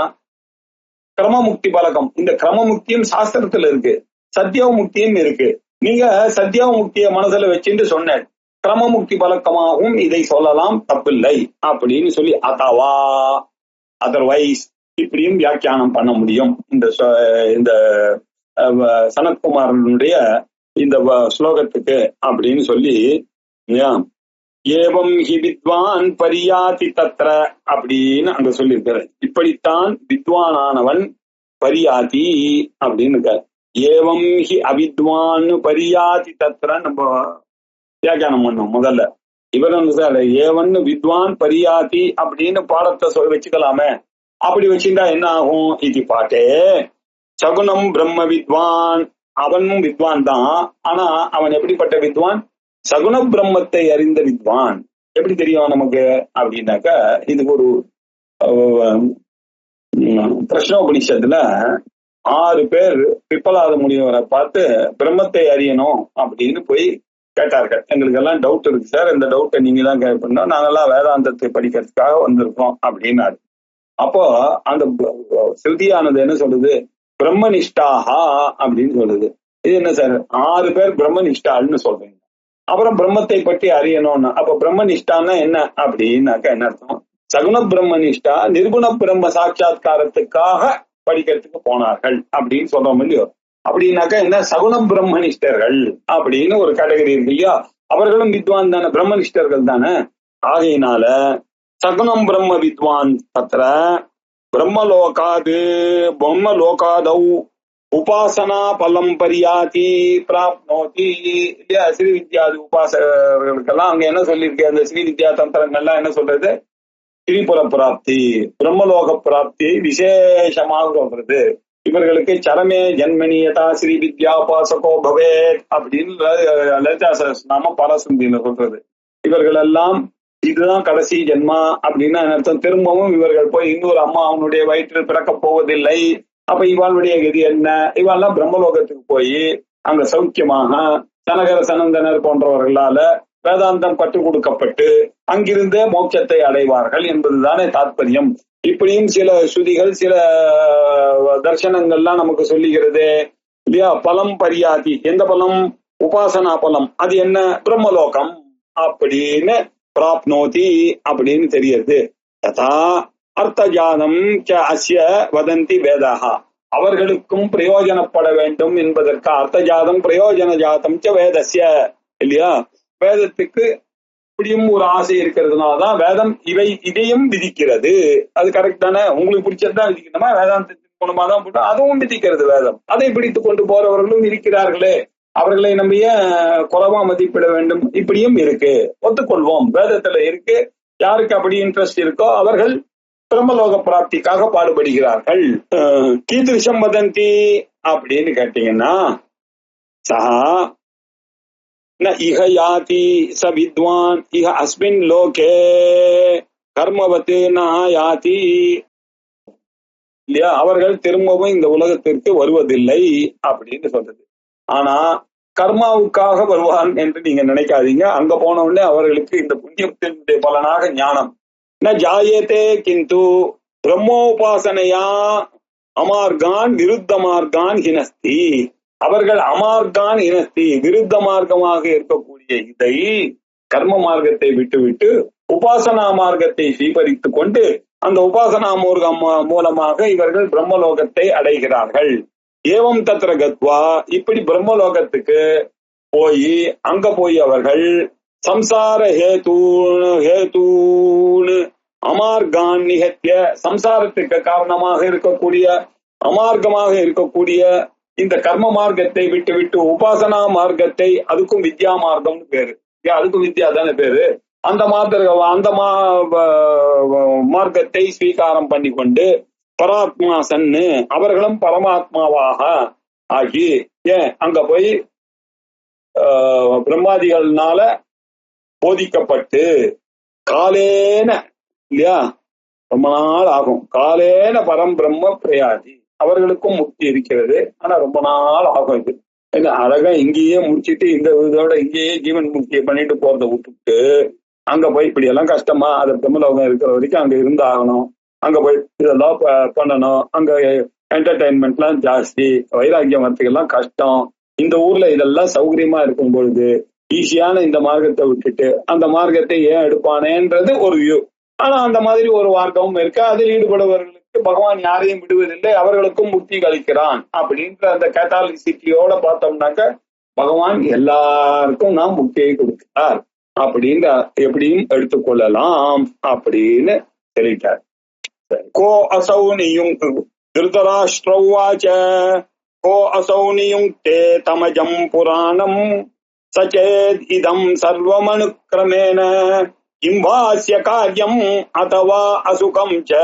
கிரமமுக்தி பழக்கம். இந்த கிரமமுக்தியும் சாஸ்திரத்துல இருக்கு, சத்தியவ முக்தியும் இருக்கு. நீங்க சத்தியவ முக்திய மனசுல வச்சுட்டு சொன்ன கிரமமுக்தி பழக்கமாகவும் இதை சொல்லலாம், தப்பில்லை அப்படின்னு சொல்லி அத்தவா அதர்வைஸ் இப்படியும் வியாக்கியானம் பண்ண முடியும். இந்த சனத்குமாரனுடைய இந்த ஸ்லோகத்துக்கு அப்படின்னு சொல்லி, ஏவம் ஹி வித்வான் பரியாதி தத்ர அப்படின்னு அங்க சொல்லியிருக்காரு. இப்படித்தான் வித்வானானவன் பரியாதி அப்படின்னு இருக்காரு. ஏவம் ஹி அவித்வான் பரியாதி தத்ர நம்ம வியாக்கியானம் பண்ணோம் முதல்ல. இவர் சார் ஏவன் வித்வான் பரியாதி அப்படின்னு பாடத்தை வச்சுக்கலாமே. அப்படி வச்சிருந்தா என்ன ஆகும்? இது பாட்டே சகுனம் பிரம்ம வித்வான், அவனும் வித்வான் தான். ஆனா அவன் எப்படிப்பட்ட வித்வான்? சகுன பிரம்மத்தை அறிந்த வித்வான். எப்படி தெரியும் நமக்கு அப்படின்னாக்க, இதுக்கு ஒரு பிரஷ்னோபனிஷத்துல 6 பேர் பிப்பலாத முனிவரை பார்த்து பிரம்மத்தை அறியணும் அப்படின்னு போய் கேட்டார்கள். எங்களுக்கு எல்லாம் டவுட் இருக்கு சார், இந்த டவுட்டை நீங்க தான் கேட்போம், நாங்கெல்லாம் வேதாந்தத்தை படிக்கிறதுக்காக வந்திருக்கோம் அப்படின்னாரு. அப்போ அந்த ஸ்ருதியானது என்ன சொல்லுது? பிரம்மனிஷ்டாஹா அப்படின்னு சொல்லுது. இது என்ன சார், 6 பேர் பிரம்மனிஷ்டான்னு சொல்றீங்க, அப்புறம் பிரம்மத்தை பற்றி அறியணும்னு. அப்ப பிரம்மனிஷ்டான்னா என்ன அப்படின்னாக்க என்ன அர்த்தம்? சகுண பிரம்மனிஷ்டா நிர்குண பிரம்ம சாட்சா்காரத்துக்காக படிக்கிறதுக்கு போனார்கள் அப்படின்னு சொல்றோம் இல்லையோ. அப்படின்னாக்கா என்ன? சகுண பிரம்மனிஷ்டர்கள் அப்படின்னு ஒரு கேட்டகரி இருக்கு இல்லையா, அவர்களும் வித்வான் தானே, பிரம்மனிஷ்டர்கள் தானே. ஆகையினால சகுணம் பிரம்ம வித்வான் தத்ர பிரம்மலோகாது பிரம்மலோகாதௌ உபாசனா பலம் பரியாதி பிராப்னோதி இல்லையா. ஸ்ரீ வித்யாதி உபாசகர்களுக்கெல்லாம் அங்க என்ன சொல்லியிருக்கு? அந்த ஸ்ரீ வித்யா தந்திரங்கள்லாம் என்ன சொல்றது? திரிபுர பிராப்தி, பிரம்மலோக பிராப்தி விசேஷமாக சொல்றது. இவர்களுக்கு சரமே ஜன்மனியதா ஸ்ரீ வித்யா உபாசகோ பவேத் அப்படின்னு லலிதா சஹஸ்ரநாம பாரசுந்தியில சொல்றது. இவர்கள் எல்லாம் இதுதான் கடைசி ஜென்மா அப்படின்னு அர்த்தம். திரும்பவும் இவர்கள் போய் இன்னொரு அம்மா அவனுடைய வயிற்றில் பிறக்க போவதில்லை. அப்ப இவாளுடைய கதி என்ன? இவாள்லாம் பிரம்மலோகத்துக்கு போய் அங்க சௌக்கியமாக சனகர சனந்தனர் போன்றவர்களால வேதாந்தம் கற்றுக் கொடுக்கப்பட்டு அங்கிருந்தே மோட்சத்தை அடைவார்கள் என்பதுதானே தாற்பயம். இப்படியும் சில ஸ்ருதிகள் சில தர்சனங்கள்லாம் நமக்கு சொல்லுகிறது இல்லையா. பலம் பரியாதி, எந்த பலம்? உபாசனா பலம். அது என்ன? பிரம்மலோகம் அப்படின்னு பிராப்னோதி அப்படின்னு தெரியுது. ததா அர்த்தஜாதம் அஸ்ய வதந்தி வேதாஹா, அவர்களுக்கும் பிரயோஜனப்பட வேண்டும் என்பதற்கு அர்த்தஜாதம் பிரயோஜன ஜாதம் ச வேதஸ்ய இல்லையா. வேதத்துக்கு இப்படியும் ஒரு ஆசை இருக்கிறதுனாலதான் வேதம் இதையும் விதிக்கிறது. அது கரெக்ட் தானே? உங்களுக்கு பிடிச்சதுதான் விதிக்கணுமா? வேதாந்தத்தின் மூலமா தான் போட்டு அதுவும் விதிக்கிறது வேதம். அதை பிடித்து கொண்டு போறவர்களும் இருக்கிறார்களே, அவர்களை நம்ம ஏன் குறைவா மதிப்பிட வேண்டும்? இப்படியும் இருக்கு, ஒத்துக்கொள்வோம், வேதத்துல இருக்கு. யாருக்கு அப்படி இன்ட்ரெஸ்ட் இருக்கோ அவர்கள் பிரம்மலோக பிராப்திக்காக பாடுபடுகிறார்கள். கீதிருஷம் வதந்தி அப்படின்னு கேட்டீங்கன்னா, சஹா ந இஹ யாதி ச வித்வான் இஹ அஸ்மின் லோகே கர்மவத்து ந யாதி இல்லையா. அவர்கள் திரும்பவும் இந்த உலகத்திற்கு வருவதில்லை அப்படின்னு சொல்றது. ஆனா கர்மாவுக்காக வருவான் என்று நீங்க நினைக்காதீங்க. அங்க போன உடனே அவர்களுக்கு இந்த புண்ணியத்தினுடைய பலனாக ஞானம் ந ஜாயத்தே கிந்து பிரம்மோபாசனையா அமார்கான் விருத்த மார்கான் ஹினஸ்தி. அவர்கள் அமார்கான் ஹினஸ்தி, விருத்த மார்க்கமாக இருக்கக்கூடிய இதை கர்ம மார்க்கத்தை விட்டுவிட்டு உபாசனா மார்க்கத்தை ஸ்வீகரித்துக் கொண்டு அந்த உபாசனா மூலமாக இவர்கள் பிரம்மலோகத்தை அடைகிறார்கள். ஏவம் தத்ர கத்வா, இப்படி பிரம்மலோகத்துக்கு போய் அங்க போய் அவர்கள் சம்சார ஹேதூன் அமார்கான் நிகத்திய, சம்சாரத்துக்கு காரணமாக இருக்கக்கூடிய அமார்க்கமாக இருக்கக்கூடிய இந்த கர்ம மார்க்கத்தை விட்டு விட்டு உபாசனா மார்க்கத்தை, அதுக்கும் வித்யா மார்க்கம்னு பேரு, அதுக்கும் வித்யா தானே பேரு, அந்த மார்க்கத்தை ஸ்வீகாரம் பண்ணி கொண்டு பராத்மா சன்னு, அவர்களும் பரமாத்மாவாக ஆகி அங்க போய் பிரம்மாதிகள்னால போதிக்கப்பட்டு காலேன இல்லையா, ரொம்ப நாள் ஆகும். காலேன பரம் பிரம்ம பிரயாதி, அவர்களுக்கும் முக்தி இருக்கிறது. ஆனா ரொம்ப நாள் ஆகும். இது என்ன அழகா இங்கேயே முடிச்சுட்டு இந்த இதோட இங்கேயே ஜீவன் முக்தியை பண்ணிட்டு போறதை விட்டுட்டு அங்க போய் இப்படி எல்லாம் கஷ்டமா, அது பிரம்மலோகம் இருக்கிற வரைக்கும் அங்க இருந்தாகணும், அங்க போய் இதெல்லாம் பண்ணணும், அங்க என்டர்டைன்மெண்ட்லாம் ஜாஸ்தி, வைராக்கியம் வரத்துக்கெல்லாம் கஷ்டம். இந்த ஊர்ல இதெல்லாம் சௌகரியமா இருக்கும் பொழுது ஈஸியான இந்த மார்க்கத்தை விட்டுட்டு அந்த மார்க்கத்தை ஏன் எடுப்பானேன்றது ஒரு வியூ. ஆனா அந்த மாதிரி ஒரு மார்க்கமும் இருக்கு. அதில் ஈடுபடுபவர்களுக்கு பகவான் யாரையும் விடுவதில்லை, அவர்களுக்கும் முக்தி கழிக்கிறான் அப்படின்ற அந்த கேட்டாலிசிட்டியோட பார்த்தோம்னாக்க பகவான் எல்லாருக்கும் நாம் முக்தியை கொடுக்கிறார் அப்படின்னு எப்படியும் எடுத்துக்கொள்ளலாம் அப்படின்னு சொல்லிட்டார். கோ அசௌ நியுங்க் திருதராஷ்டிரவாச்ச கோ அசௌ நியுங்க்தே தமஜம் புராணம் சச்சேத் இதம் சர்வமனுக்ரமேண கிம் வாஸ்ய காரியம் அதவா அசுகம் ச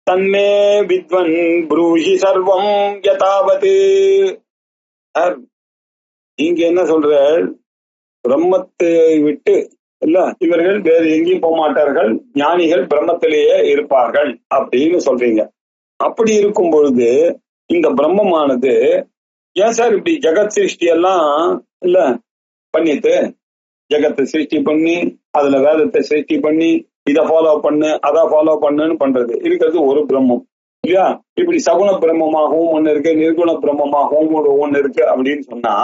தன்மே வித்வன் ப்ரூஹி சர்வம் யதாவத். நீங்க என்ன சொல்ற, பிரம்மத்தை விட்டு இல்ல இவர்கள் வேறு எங்கேயும் போக மாட்டார்கள், ஞானிகள் பிரம்மத்திலேயே இருப்பார்கள் அப்படின்னு சொல்றீங்க. அப்படி இருக்கும் பொழுது இந்த பிரம்மமானது ஏன் சார் இப்படி ஜெகத் சிருஷ்டி எல்லாம் இல்ல பண்ணிட்டு, ஜெகத்தை சிருஷ்டி பண்ணி அதுல வேதத்தை சிருஷ்டி பண்ணி இதை ஃபாலோ பண்ணு அதை ஃபாலோ பண்ணுன்னு பண்றது? இருக்கிறது ஒரு பிரம்மம் இல்லையா? இப்படி சகுண பிரம்மமாகவும் ஒண்ணு இருக்கு, நிர்குண பிரம்மமாகவும் ஒண்ணு இருக்கு அப்படின்னு சொன்னா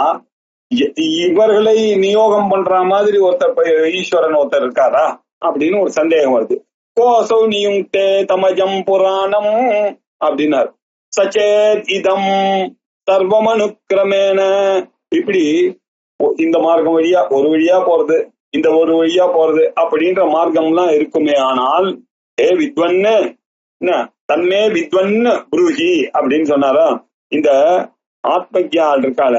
இவர்களை நியோகம் பண்ற மாதிரி ஒருத்தர் ஈஸ்வரன் ஒருத்தர் இருக்காரா அப்படின்னு ஒரு சந்தேகம் வருது. கோசௌ நியுங்க்தே தமஜம் புராணம் அப்படின்னார். சச்சேத் இதம் சர்வமனுக்ரமேண. இப்படி இந்த மார்க்கம் வழியா ஒரு வழியா போறது, இந்த ஒரு வழியா போறது அப்படின்ற மார்க்கம்லாம் இருக்குமே. ஆனால் வித்வன்னு தன்மே வித்வன்னு புரூஹி அப்படின்னு சொன்னாரா? இந்த ஆத்மஜால் இருக்கால,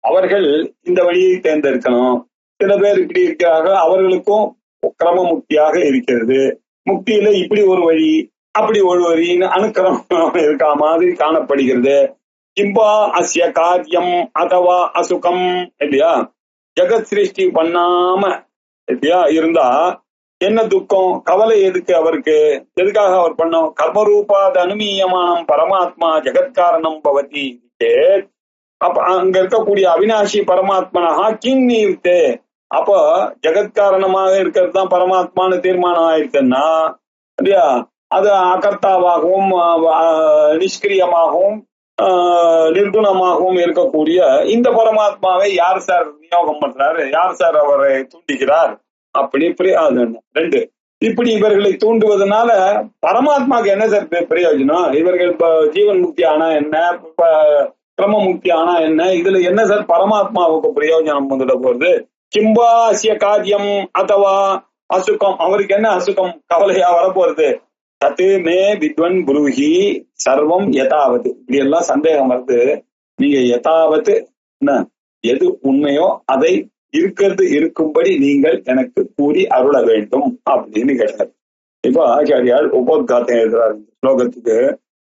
அவர்கள் இந்த வழியை தேர்ந்தெடுக்கணும். சில பேர் இப்படி இருக்கிறார்கள், அவர்களுக்கும் கிரம முக்தியாக இருக்கிறது. முக்தியில இப்படி ஒரு வழி அப்படி ஒரு வழின்னு அனுக்கிரமம் இருக்கா மாதிரி காணப்படுகிறது. கிம்பா அஸ்ய காரியம் அதவா அசுகம் இல்லையா? ஜெகத் சிருஷ்டி பண்ணாம இல்லையா இருந்தா என்ன துக்கம், கவலை எதுக்கு அவருக்கு? எதுக்காக அவர் பண்ணோம்? கர்மரூபாத அனுமீயமானம் பரமாத்மா ஜெகத்காரணம் பவதி. அப்ப அங்க இருக்கக்கூடிய அவினாஷி பரமாத்மனா கிங் நீர்த்தே. அப்போ ஜெகத்காரணமாக இருக்கிறது தான் பரமாத்மான்னு தீர்மானம் ஆயிடுச்சுன்னா இல்லையா, அது அகர்த்தாவாகவும் நிஷ்கிரியமாகவும் நிர்குணமாகவும் இருக்கக்கூடிய இந்த பரமாத்மாவை யார் சார் நியோகம் பண்றாரு, யார் சார் அவரை தூண்டுகிறார்? அப்படி ரெண்டு. இப்படி இவர்களை தூண்டுவதனால பரமாத்மாக்கு என்ன சார் பிரயோஜனம்? இவர்கள் ஜீவன் முக்தி ஆனா என்ன, கிரம முக்தி ஆனா என்ன, இதுல என்ன சார் பரமாத்மாவுக்கு பிரயோஜனம் வந்துட போறது? கிம்பாசிய காரியம் அதவா அசுகம், அவருக்கு என்ன அசுகம் கவலையா வரப்போறது? தத்து மே வித்வன் புரூஹி சர்வம் யதாவத். இப்படி எல்லாம் சந்தேகம் வருது. நீங்க யதாவத் எது உண்மையோ அதை இருக்கிறது இருக்கும்படி நீங்கள் எனக்கு கூறி அருள வேண்டும் அப்படின்னு கேட்டார். இப்போ ஆச்சாரியால் உபோத்காத்தம் எழுதுறாரு ஸ்லோகத்துக்கு.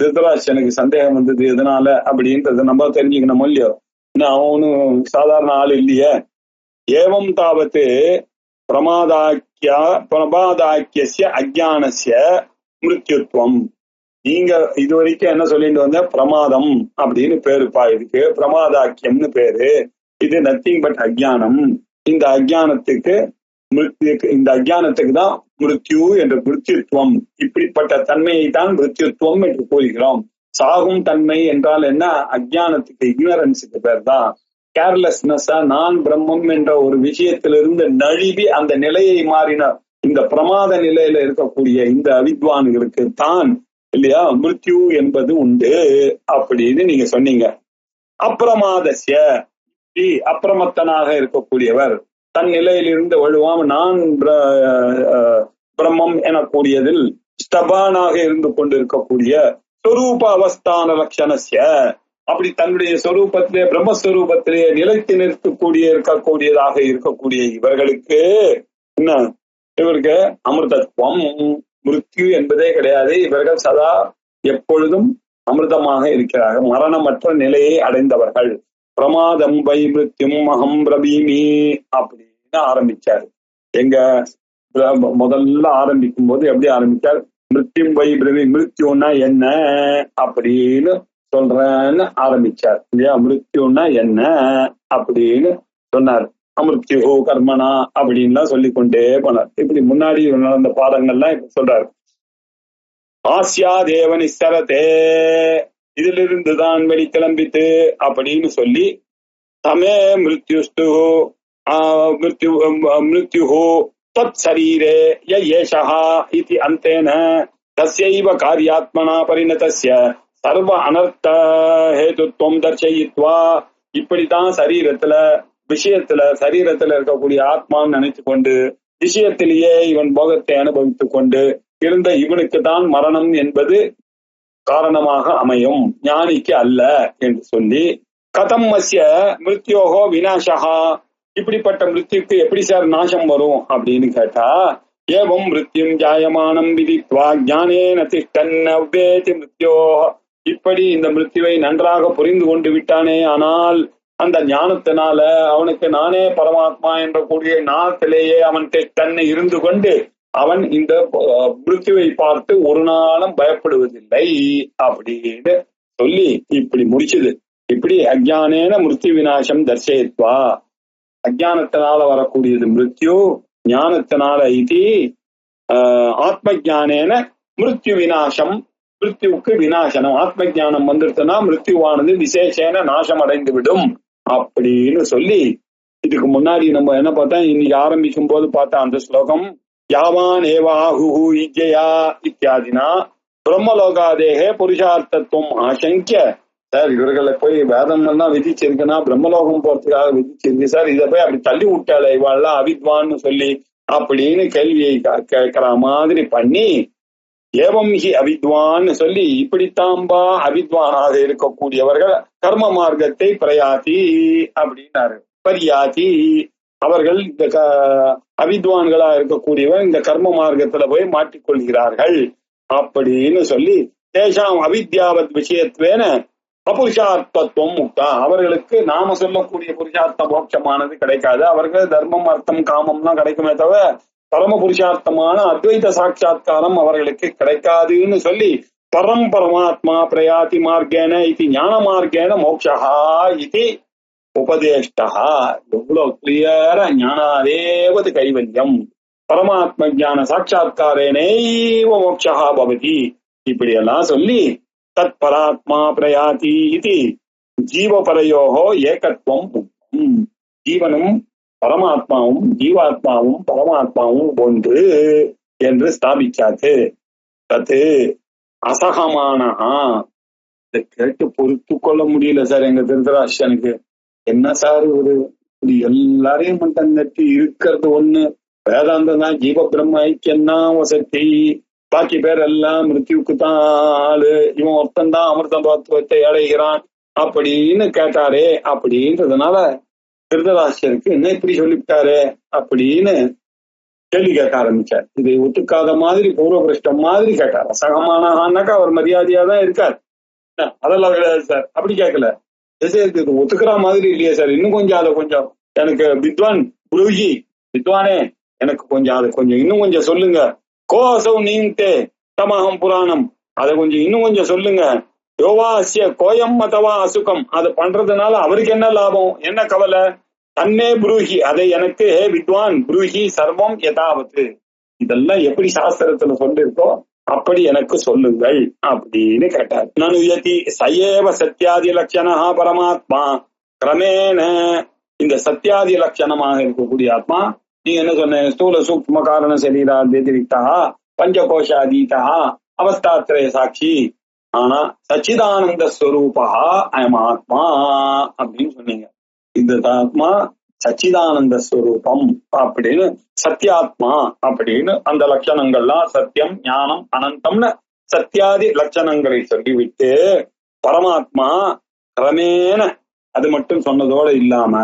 திருதராஷ்டிரனுக்கு சந்தேகம் வந்தது எதனால அப்படின்றத நம்ம தெரிஞ்சுக்கணும் இல்லையோ? அவனும் சாதாரண ஆள் இல்லையே. ஏவம் தாவத்து பிரமாதாக்கிய அஜானஸ்ய மிருத்யுத்வம். நீங்க இது வரைக்கும் என்ன சொல்லிட்டு வந்த? பிரமாதம் அப்படின்னு பேருப்பா இதுக்கு, பிரமாதாக்கியம்னு பேரு. இது நத்திங் பட் அஜ்ஞானம். இந்த அஜ்ஞானத்துக்கு தான் மிருத்யு என்ற மிருத்யுத்துவம். இப்படிப்பட்ட தன்மையை தான் மிருத்யுத்துவம் என்று கூறுகிறோம். சாகும் தன்மை என்றால் என்ன? அஜ்ஞானத்துக்கு, இக்னரன்ஸுக்கு பேர் தான். கேர்லெஸ்னஸா நான் பிரம்மம் என்ற ஒரு விஷயத்திலிருந்து நழுவி அந்த நிலையை மாறின இந்த பிரமாத நிலையில இருக்கக்கூடிய இந்த அவித்வான்களுக்கு தான் இல்லையா மிருத்யு என்பது உண்டு அப்படின்னு நீங்க சொன்னீங்க. அப்பிரமாதஸ்ய, அப்பிரமத்தனாக இருக்கக்கூடியவர், தன் நிலையிலிருந்து வழுவாம நான் பிரம்மம் எனக்கூடியதில் ஸ்தபானாக இருந்து கொண்டிருக்கக்கூடிய சொரூப அவஸ்தான லட்சணஸ்ய, அப்படி தன்னுடைய சொரூபத்திலே பிரம்மஸ்வரூபத்திலே நிலைத்து இருக்கக்கூடியதாக இருக்கக்கூடிய இவர்களுக்கு என்ன, இவருக்கு அமிர்தத்துவம் மிருத்யு என்பதே கிடையாது. இவர்கள் சதா எப்பொழுதும் அமிர்தமாக இருக்கிறார்கள், மரணமற்ற நிலையை அடைந்தவர்கள். பிரமாதம் வை மிருத்யும் அகம் பிரபீமி அப்படின்னு ஆரம்பிச்சாரு. எங்க முதல்ல ஆரம்பிக்கும் போது எப்படி ஆரம்பிச்சார்? மிருத்யும் வை பிரபி, மிருத்யுன்னா என்ன அப்படின்னு சொல்றேன்னு ஆரம்பிச்சார் இல்லையா? மிருத்யுன்னா என்ன அப்படின்னு சொன்னார். அமிர்த்யு கர்மனா அப்படின்லாம் சொல்லிக்கொண்டே போனார். இப்படி முன்னாடி நடந்த பாடங்கள்லாம் இப்ப சொல்றாரு. ஆசியா தேவ நிஸ்ஸரதே, இதிலிருந்துதான் வெளிக்கிளம்பித்து அப்படின்னு சொல்லி தமே மிருத்யுஸ்து மிருத்யு தத் சரீரே யேஷஹ இதி அந்தேன தஸ்யைவ கார்யாத்மனா பரிணதஸ்ய சர்வ அனர்த்த ஹேதுத்வம் தர்சயித்வா இப்படித்தான் சரீரத்துல இருக்கக்கூடிய ஆத்மான்னு நினைச்சு கொண்டு விஷயத்திலேயே இவன் போகத்தை அனுபவித்துக் கொண்டு இருந்த இவனுக்கு தான் மரணம் என்பது காரணமாக அமையும், ஞானிக்கு அல்ல என்று சொல்லி, கதம் மஸ்ய மிருத்யோகோ விநாசகா, இப்படிப்பட்ட மிருத்யுக்கு எப்படி சார் நாசம் வரும் அப்படின்னு கேட்டா, ஏவம் மிருத்யும் ஜாயமானம் விதித்வா ஞானேன திஷ்டன் அவ்வேதி மிருத்யோ, இப்படி இந்த மிருத்யுவை நன்றாக புரிந்து கொண்டு விட்டானே ஆனால் அந்த ஞானத்தினால அவனுக்கு நானே பரமாத்மா என்ற கூடிய ஞானத்திலேயே அவன் திஷ்டன் இருந்து கொண்டு அவன் இந்த மிருத்யுவை பார்த்து ஒரு நாளும் பயப்படுவதில்லை அப்படின்னு சொல்லி இப்படி முடிச்சுது. இப்படி அஜ்ஞானேன மிருத்யு விநாசம் தர்சயித்வா, அஜ்ஞானத்தினால வரக்கூடியது மிருத்யு, ஞானத்தினால இது ஆத்ம ஜானேன மிருத்யு விநாசம், மிருத்யுவுக்கு விநாசனம், ஆத்ம ஜானம் வந்துருச்சுன்னா மிருத்யுவானது விசேஷேன நாசம் அடைந்து விடும் அப்படின்னு சொல்லி, இதுக்கு முன்னாடி நம்ம என்ன பார்த்தா, இன்னைக்கு ஆரம்பிக்கும் போது பார்த்தா அந்த ஸ்லோகம், யாவான் ஏவாஹு இஜ்ஜயா இத்தியாதினா பிரம்மலோகாதேகே புருஷார்த்தத்துவம் ஆசங்கிய, சார் இவர்களை போய் வேதம் எல்லாம் விதிச்சிருக்குன்னா பிரம்மலோகம் போறதுக்காக விதிச்சிருக்கு சார், இதை போய் அப்படி தள்ளி விட்டாளே இவாள்லாம் அவித்வான்னு சொல்லி அப்படின்னு கேள்வியை கேட்கிற மாதிரி பண்ணி, ஏவம் ஹி அவித்வான்னு சொல்லி, இப்படித்தாம்பா அவித்வானாக இருக்கக்கூடியவர்கள் கர்ம மார்க்கத்தை பிரயாதி அப்படின்னாரு, பரியாதி, அவர்கள் இந்த அவித்வான்களா இருக்கக்கூடியவர் இந்த கர்ம மார்க்கத்துல போய் மாட்டிக்கொள்கிறார்கள் அப்படின்னு சொல்லி, தேசாம் அவித்யாவத் விஷயத்வேன அபுருஷார்த்தத்துவம் முக்தா, அவர்களுக்கு நாம சொல்லக்கூடிய புருஷார்த்த மோட்சமானது கிடைக்காது, அவர்கள் தர்மம் அர்த்தம் காமம்லாம் கிடைக்குமே தவிர பரம புருஷார்த்தமான அத்வைத சாட்சா்காரம் அவர்களுக்கு கிடைக்காதுன்னு சொல்லி, பரம் பரமாத்மா பிரயாதி மார்க்கேன இது ஞான மார்க்கேன மோட்சா இது உபதேஷ்டா, எவ்வளவு கிளியரா ஞானாதேவது கைவல்யம் பரமாத்ம ஜான சாட்சா்காரேனைவ மோட்சா பவதி இப்படி எல்லாம் சொல்லி, தத் பராத்மா பிரயாதி இது ஜீவபரயோகோ ஏகத்துவம் முக்தம், ஜீவனும் பரமாத்மாவும் ஜீவாத்மாவும் பரமாத்மாவும் ஒன்று என்று ஸ்தாபிச்சாச்சு. தத்து அசகமானஹா, இதை கேட்டு பொறுத்து கொள்ள முடியல சார் எங்க திருதராஷ்டனுக்கு, என்ன சார் ஒரு எல்லாரையும் மட்டும் நட்டி இருக்கிறது ஒண்ணு, வேதாந்தம் தான் ஜீவ பிரம்ம ஐக்கியம்னா வசதி, பாக்கி பேர் எல்லாம் மிருத்யுக்கு தான் ஆளு, இவன் ஒருத்தந்தான் அமிர்த தத்துவத்தை அடைகிறான் அப்படின்னு கேட்டாரே, அப்படின்றதுனால திருதராஷ்டருக்கு என்ன இப்படி சொல்லிவிட்டாரு அப்படின்னு கேள்வி கேட்க ஆரம்பிச்சார். இதை ஒத்துக்காத மாதிரி பூர்வபிருஷ்டம் மாதிரி கேட்டார். அசகமானாக்கா அவர் மரியாதையா தான் இருக்கார், அதெல்லாம் கிடையாது சார் அப்படி கேட்கல, இது ஒத்துக்கிற மாதிரி இல்லையே சார், இன்னும் கொஞ்சம் அதை கொஞ்சம் எனக்கு வித்வான் குருஜி வித்வானே எனக்கு கொஞ்சம் அதை கொஞ்சம் இன்னும் கொஞ்சம் சொல்லுங்க, கோசௌ நீந்தே தமகம் புராணம், அதை கொஞ்சம் இன்னும் கொஞ்சம் சொல்லுங்க, யோவாசிய கோயம் மதவா அசுகம், அதை பண்றதுனால அவருக்கு என்ன லாபம், என்ன கவலை, தன்னே புரூஹி, அதை எனக்கு வித்வான் புரூஹி சர்வம் யதாவத்து, இதெல்லாம் எப்படி சாஸ்திரத்துல சொல்லிருக்கோ அப்படி எனக்கு சொல்லுங்கள் அப்படின்னு கேட்டார். நனுயதி சயேவ சத்தியாதி லட்சணா பரமாத்மா கிரமேண, இந்த சத்தியாதி லட்சணமாக இருக்கக்கூடிய ஆத்மா, நீங்க என்ன சொன்ன, ஸ்தூல சூக்ம காரண சரீரா வெதிரிக்தா பஞ்சகோஷாதீதா அவஸ்தாத்ரய சாட்சி, ஆனா சச்சிதானந்த ஸ்வரூபா அயம் ஆத்மா அப்படின்னு சொன்னீங்க. இந்த ஆத்மா சச்சிதானந்த ஸ்வரூபம் அப்படின்னு, சத்தியாத்மா அப்படின்னு அந்த லட்சணங்கள்லாம் சத்தியம் ஞானம் அனந்தம்னு சத்தியாதி லட்சணங்களை சொல்லிவிட்டு, பரமாத்மா கிரமேண அது மட்டும் சொன்னதோட இல்லாம,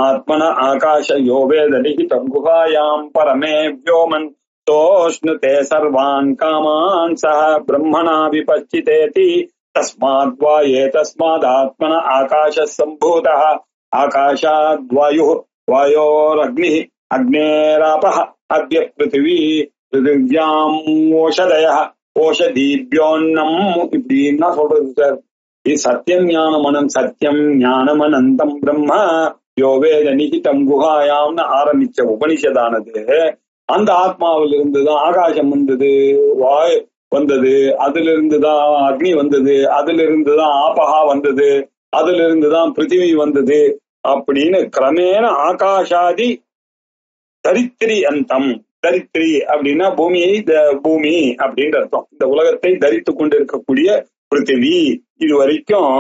ஆத்மன ஆகாஷ யோவேதலிகி தங்குகாயாம் பரமே வியோமன் தோஷ்ணுதே சர்வான் காமான் சஹ பிரம்மணா விபச்சிதேதி தஸ்மாத் வா ஏதஸ்மாத் ஆத்மன ஆகாஷ சம்பூதः ஆகாஷாத் வாயுः வாயோரக்னிः அக்னேராபः அத்ய பிருத்திவி பிருத்திவ்யாம் ஓஷதயः ஓஷதீப்யோன்னம், இப்படின்னா சொல்றது சார். இது சத்தியம் ஞானமனம் சத்தியம் ஞானமனந்தம் பிரம்ம யோவேத நிகிதம் குஹாயாம்னு ஆரம்பிச்ச உபனிஷதானது அந்த ஆத்மாவில் இருந்துதான் ஆகாசம் வந்தது, வாய் வந்தது, அதுல இருந்துதான் அக்னி வந்தது, அதுல இருந்துதான் ஆபகா வந்தது, அதுல இருந்துதான் பிருத்திவி வந்தது அப்படின்னு கிரமேண ஆகாஷாதி தரித்திரி அந்தம். தரித்திரி அப்படின்னா பூமியை பூமி அப்படின்ற அர்த்தம். இந்த உலகத்தை தரித்து கொண்டு இருக்கக்கூடிய பிருத்திவி, இது வரைக்கும்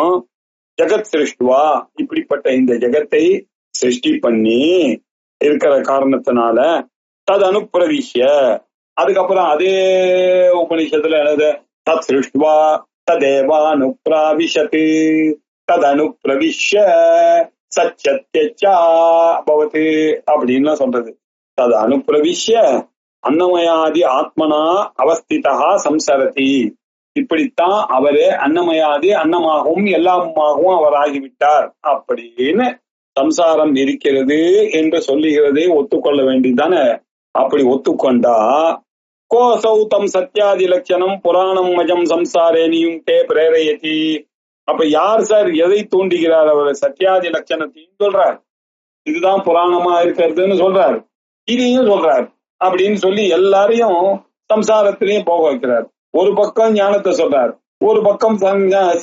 ஜெகத் சிருஷ்டுவா, இப்படிப்பட்ட இந்த ஜெகத்தை சிருஷ்டி பண்ணி இருக்கிற காரணத்தினால தது அனுப்பிரவிஷ்ய, அதுக்கப்புறம் அதே உபனிஷத்துல என்னது, தத் சிருஷ்டுவா ததேவானுப்ராவிஷத் ததனுப்பிரவிஷ்ய சச்சத்யச்சா பவத் அப்படின்னு சொல்றது. தது அனுப்பிரவிஷ்ய அன்னமயாதி ஆத்மனா அவஸ்திதா சம்சரதி, இப்படித்தான் அவரு அன்னமயாதி அன்னமாகவும் எல்லாமாகவும் அவர் ஆகிவிட்டார் அப்படின்னு சம்சாரம் இருக்கிறது என்று சொல்லுகிறதை ஒத்துக்கொள்ள வேண்டியதானே. அப்படி ஒத்துக்கொண்டா கோசௌ தம் சத்யாதி லட்சணம் புராணம் மஜம் சம்சாரே நியுங்கே பிரேரயதி, அப்ப யார் சார் எதை தூண்டுகிறார்? அவர் சத்யாதி லட்சணத்தையும் சொல்றார், இதுதான் புராணமா இருக்கிறதுன்னு சொல்றார், இதையும் சொல்றார் அப்படின்னு சொல்லி எல்லாரையும் சம்சாரத்திலையும் போக வைக்கிறார். ஒரு பக்கம் ஞானத்தை சொல்றார், ஒரு பக்கம்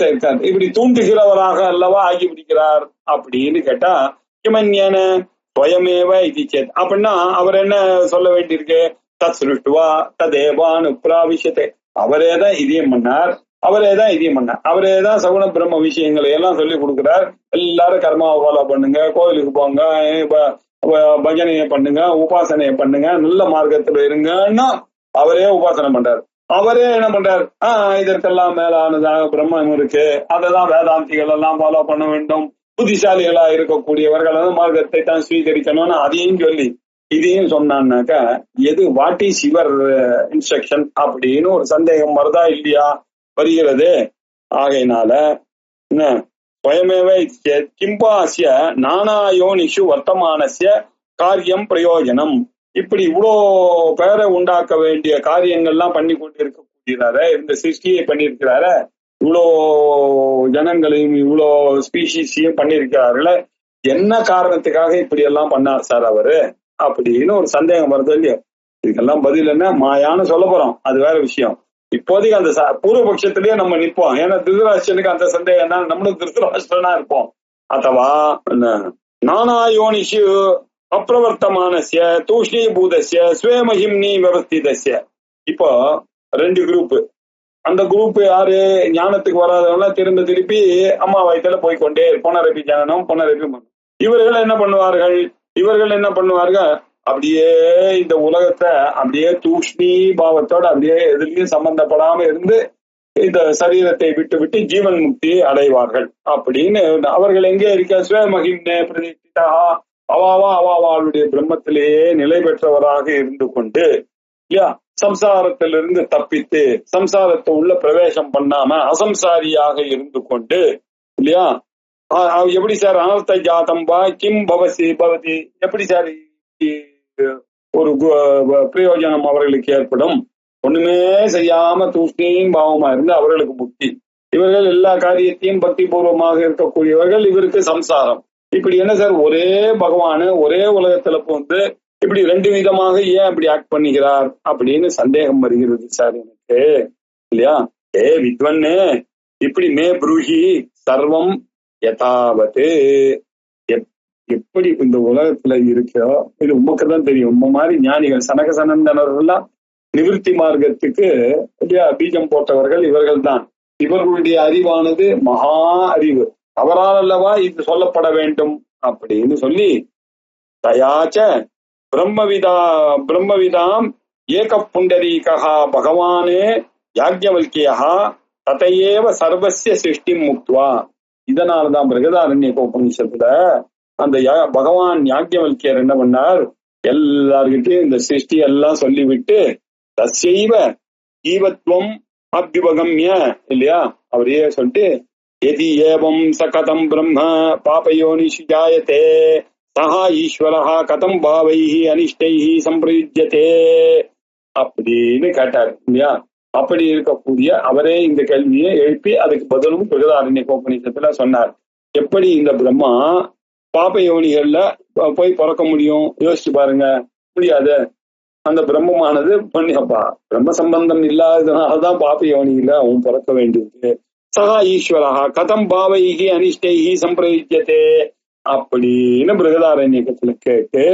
இருக்கார். இப்படி தூண்டுகிறவராக அல்லவா ஆகி விடுகிறார் அப்படின்னு கேட்டா கிமன்யன ஸ்வயமேவ இது சேத், அப்படின்னா அவர் என்ன சொல்ல வேண்டியிருக்கு? தத் சிருஷ்டுவா ததேவான் உப்ராவிஷத்தே, அவரேதான் இதையும் பண்ணார், அவரேதான் இதையும் பண்ணார், அவரேதான் சகுண பிரம்ம விஷயங்களை எல்லாம் சொல்லி கொடுக்கிறார். எல்லாரும் கர்மாவை ஃபாலோ பண்ணுங்க, கோவிலுக்கு போங்க, பஜனையை பண்ணுங்க, உபாசனையை பண்ணுங்க, நல்ல மார்க்கத்துல இருங்கன்னா அவரே உபாசனை பண்றார். அவரே என்ன பண்றார்? இதற்கெல்லாம் மேலானதாக பிரம்மம் இருக்கு, அததான் வேதாந்திகள் எல்லாம் ஃபாலோ பண்ண வேண்டும், புத்திசாலிகளா இருக்கக்கூடியவர்கள் மார்க்கத்தை தான் ஸ்வீகரிக்கணும்னு அதையும் சொல்லி இதையும் சொன்னான்னாக்கா எது வாட் இஸ் யுவர் இன்ஸ்ட்ரக்ஷன் அப்படின்னு ஒரு சந்தேகம் வருதா இல்லையா? வருகிறது. ஆகையினால என்ன ஸ்வயமேவ கிம்பாசிய நானாயோனிஷு வர்த்தமானசிய காரியம் பிரயோஜனம், இப்படி இவ்வளோ பேரை உண்டாக்க வேண்டிய காரியங்கள்லாம் பண்ணி கொண்டு இருக்கக்கூடியதார இந்த சிருஷ்டியை பண்ணியிருக்கிறார, இவ்வளோ ஜனங்களையும் இவ்வளோ ஸ்பீஷீஸையும் பண்ணியிருக்கிறார்கள, என்ன காரணத்துக்காக இப்படி எல்லாம் பண்ணார் சார் அவரு அப்படின்னு ஒரு சந்தேகம் வருது இல்லையா? இதுக்கெல்லாம் பதில் என்ன? மாயான்னு சொல்ல போறோம், அது வேற விஷயம். இப்போதைக்கு அந்த பூர்வபட்சத்திலேயே நம்ம நிற்போம். ஏன்னா திருதராஷ்டிரனுக்கு அந்த சந்தேகம் என்ன, நம்மளும் திருதராஷ்டிரனா இருப்போம். அத்தவா நானாயோனிஷு அப்பிரவர்த்தமானசிய தூஷ்ணீபூதசிய ஸ்வேமஹிம்னி வியவஸ்திதஸ்ய. இப்போ ரெண்டு குரூப். அந்த குரூப் யாரு? ஞானத்துக்கு வராதவங்க திரும்ப திருப்பி அம்மா வயிற்றுல போய்கொண்டே புனரபி ஜனனம் புனரபி மரணம். இவர்கள் என்ன பண்ணுவார்கள்? அப்படியே இந்த உலகத்தை அப்படியே தூஷ்ணி பாவத்தோட அப்படியே எதுலையும் சம்பந்தப்படாம இருந்து இந்த சரீரத்தை விட்டு விட்டு ஜீவன் முக்தி அடைவார்கள் அப்படின்னு அவர்கள் எங்கே இருக்க? ஸ்வமஹிம்னே பிரதிஷ்டிதா, அவாவாளுடைய பிரம்மத்திலேயே நிலை பெற்றவராக இருந்து கொண்டு இல்லையா, சம்சாரத்திலிருந்து தப்பித்து சம்சாரத்தை உள்ள பிரவேசம் பண்ணாம அசம்சாரியாக இருந்து கொண்டு இல்லையா, எப்படி சார் அனர்த்த ஜாதம் பா கிம் பவசி பவதி, எப்படி சார் ஒரு பிரயோஜனம் அவர்களுக்கு ஏற்படும்? ஒண்ணுமே செய்யாம தூஷ்ணியும் பாவமா இருந்து அவர்களுக்கு முக்தி. இவர்கள் எல்லா காரியத்தையும் பக்தி பூர்வமாக இருக்கக்கூடியவர்கள், இவருக்கு சம்சாரம். இப்படி என்ன சார் ஒரே பகவானு ஒரே உலகத்துல போந்து இப்படி ரெண்டு விதமாக ஏன் இப்படி ஆக்ட் பண்ணுகிறார் அப்படின்னு சந்தேகம் வருகிறது சார் எனக்கு இல்லையா? வித்வன்னு இப்படி மே ப்ரூஹி சர்வம் யதாவத்து, எப்படி இந்த உலகத்துல இருக்கோ இது உமக்கு தான் தெரியும். உம்ம மாதிரி ஞானிகள் சனக சனந்தனர்கள்லாம் நிவிருத்தி மார்க்கத்துக்கு பீஜம் போட்டவர்கள் இவர்கள் தான். இவர்களுடைய அறிவானது மகா அறிவு, அவரால் அல்லவா இது சொல்லப்பட வேண்டும் அப்படின்னு சொல்லி தயாச்ச பிரம்மவிதாம் ஏக புண்டரீகா பகவானே யாக்ஞவல்கியா ததையேவ சர்வஸ்ய சிருஷ்டி முக்துவா. இதனால்தான் பிரகதாரண்யக உபநிஷத்துல அந்த பகவான் யாக்ஞவல்கியர் என்ன பண்ணார்? எல்லார்கிட்டையும் இந்த சிருஷ்டி எல்லாம் சொல்லிவிட்டு தஸ்யைவ ஜீவத்வம் அபியுபகம்ய இல்லையா, அவரையே சொல்லிட்டு எதி ஏவம் சகதம் பிரம்ம பாபயோனிஷு ஜாயதே சஹா ஈஸ்வரஹா கதம் பாவைஹி அனிஷ்டைஹி சம்பிரயுஜ்யதே அப்படின்னு கேட்டார் இல்லையா. அப்படி இருக்கக்கூடிய அவரே இந்த கேள்வியை எழுப்பி அதுக்கு பதிலும் பிரகதாரண்யக உபநிஷத்துல சொன்னார். எப்படி இந்த பிரம்மா பாப யோனிகள்ல போய் பிறக்க முடியும்? யோசிச்சு பாருங்க, முடியாது. அந்த பிரம்மமானது பண்ணியப்பா பிரம்ம சம்பந்தம் இல்லாததுனாலதான் பாப யோனியில அவன் பிறக்க வேண்டியிருக்கு. சகா ஈஸ்வரஹா கதம் பாவைஹி அனிஷ்டைஹி சம்பிரயுஜ்யதே அப்படின்னு பிரகதாரண்யகத்துல கேட்டு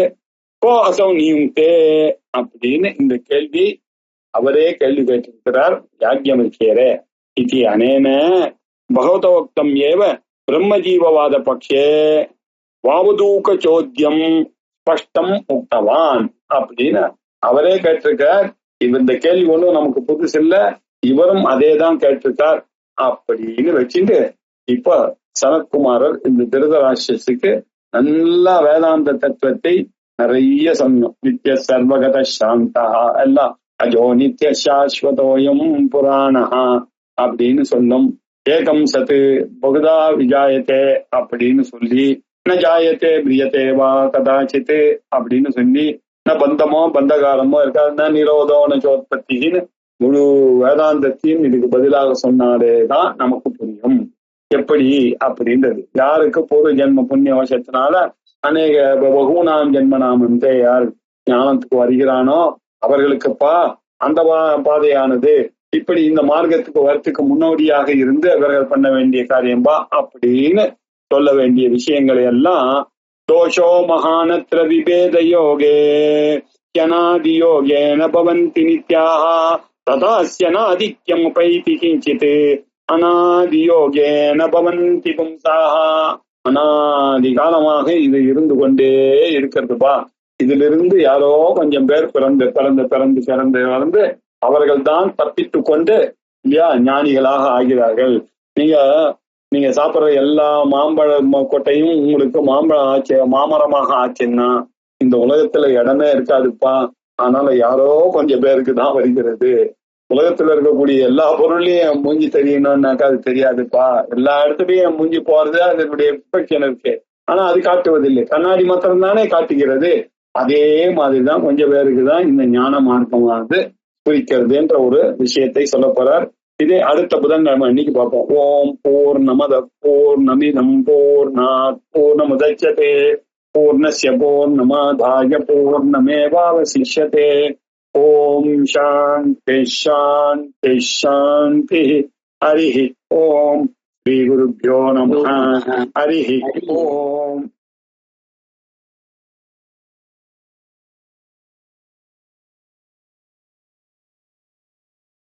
கோ அசௌ நியுங்கே அப்படின்னு இந்த கேள்வி அவரே கேள்வி கேட்டிருக்கிறார் யாக்ஞவல்கியரே. இது அனேன பகவதோக்தம் ஏவ பிரம்மஜீவவாத பட்சே வாவதூக சோத்தியம் ஸ்பஷ்டம் உக்தவான் அப்படின்னு அவரே கேட்டிருக்கார். இந்த கேள்வி ஒன்றும் நமக்கு புதுசு இல்ல, இவரும் அதே தான் கேட்டிருக்கார் அப்படின்னு வச்சுட்டு இப்ப சனத்குமாரர் இந்த திருதராஷ்டிரத்துக்கு நல்லா வேதாந்த தத்துவத்தை நிறைய சொன்னோம். நித்திய சர்வகத சாந்தா எல்லாம் அஜோ நித்திய சாஸ்வதோயம் புராணஹா அப்படின்னு சொன்னோம். ஏகம் சத்து பகுதா விஜாயத்தே அப்படின்னு சொல்லி, ந ஜாயத்தே பிரியத்தே வா கதாச்சித்து அப்படின்னு சொல்லி, ந பந்தமோ பந்தகாரமோ இருக்காது, ந நிரோதோ நோத்பத்தின்னு முழு வேதாந்தத்தையும் இதுக்கு பதிலாக சொன்னாலேதான் நமக்கு புரியும் எப்படி அப்படின்றது. யாருக்கு பூர்வ ஜென்ம புண்ணிய வசத்தினால அநேக பகுனாம் ஜென்மநாமந்தே யார் ஞானத்துக்கு வருகிறானோ அவர்களுக்குப்பா அந்த பாதையானது இப்படி இந்த மார்க்கத்துக்கு வரத்துக்கு முன்னோடியாக இருந்து அவர்கள் பண்ண வேண்டிய காரியம்பா அப்படின்னு சொல்ல வேண்டிய விஷயங்களை எல்லாம் தோஷோ மகானத்ர விபேத யோகே யனாதி யோகேன பவந்தி நித்யாக ததாஸ்யனாதிக்யம் உபைதி கிஞ்சித் அநாதி யோகேன பவந்தி பும்சாஹ. அநாதி காலமாக இது இருந்து கொண்டே இருக்கிறதுப்பா. இதிலிருந்து யாரோ கொஞ்சம் பேர் பிறந்து அவர்கள் தான் தப்பித்து கொண்டு இல்லையா ஞானிகளாக ஆகிறார்கள். நீங்க சாப்பிட்ற எல்லா மாம்பழ கொட்டையும் உங்களுக்கு மாமரமாக ஆச்சுன்னா இந்த உலகத்துல இடமே இருக்காதுப்பா. அதனால யாரோ கொஞ்சம் பேருக்கு தான் வருகிறது. உலகத்துல இருக்கக்கூடிய எல்லா பொருளையும் மூஞ்சி தெரியணும்னாக்கா அது தெரியாதுப்பா. எல்லா இடத்துலயும் மூஞ்சி போறது அதனுடைய எக்ஸ்பெக்ஷன் இருக்கு, ஆனா அது காட்டுவதில்லை. கண்ணாடி மாத்திரம் தானே காட்டுகிறது. அதே மாதிரிதான் கொஞ்சம் பேருக்கு தான் இந்த ஞான மார்க்கமானது குறிக்கிறது என்ற ஒரு விஷயத்தை சொல்ல போறார். இதே அடுத்த புதன்கிழமை அன்னைக்கு பார்ப்போம். ஓம் பூர்ணமத பூர்ணமிதம் பூர்ணாத் பூர்ணமுதச்யதே பூர்ணஸ்ய பூர்ணமாதாய பூர்ணமேவாவசிஷ்யதே. ஓம் சாந்தி சாந்தி சாந்தி. ஹரி ஓம். ஸ்ரீ குருப்யோ நமः. ஹரி ஓம்.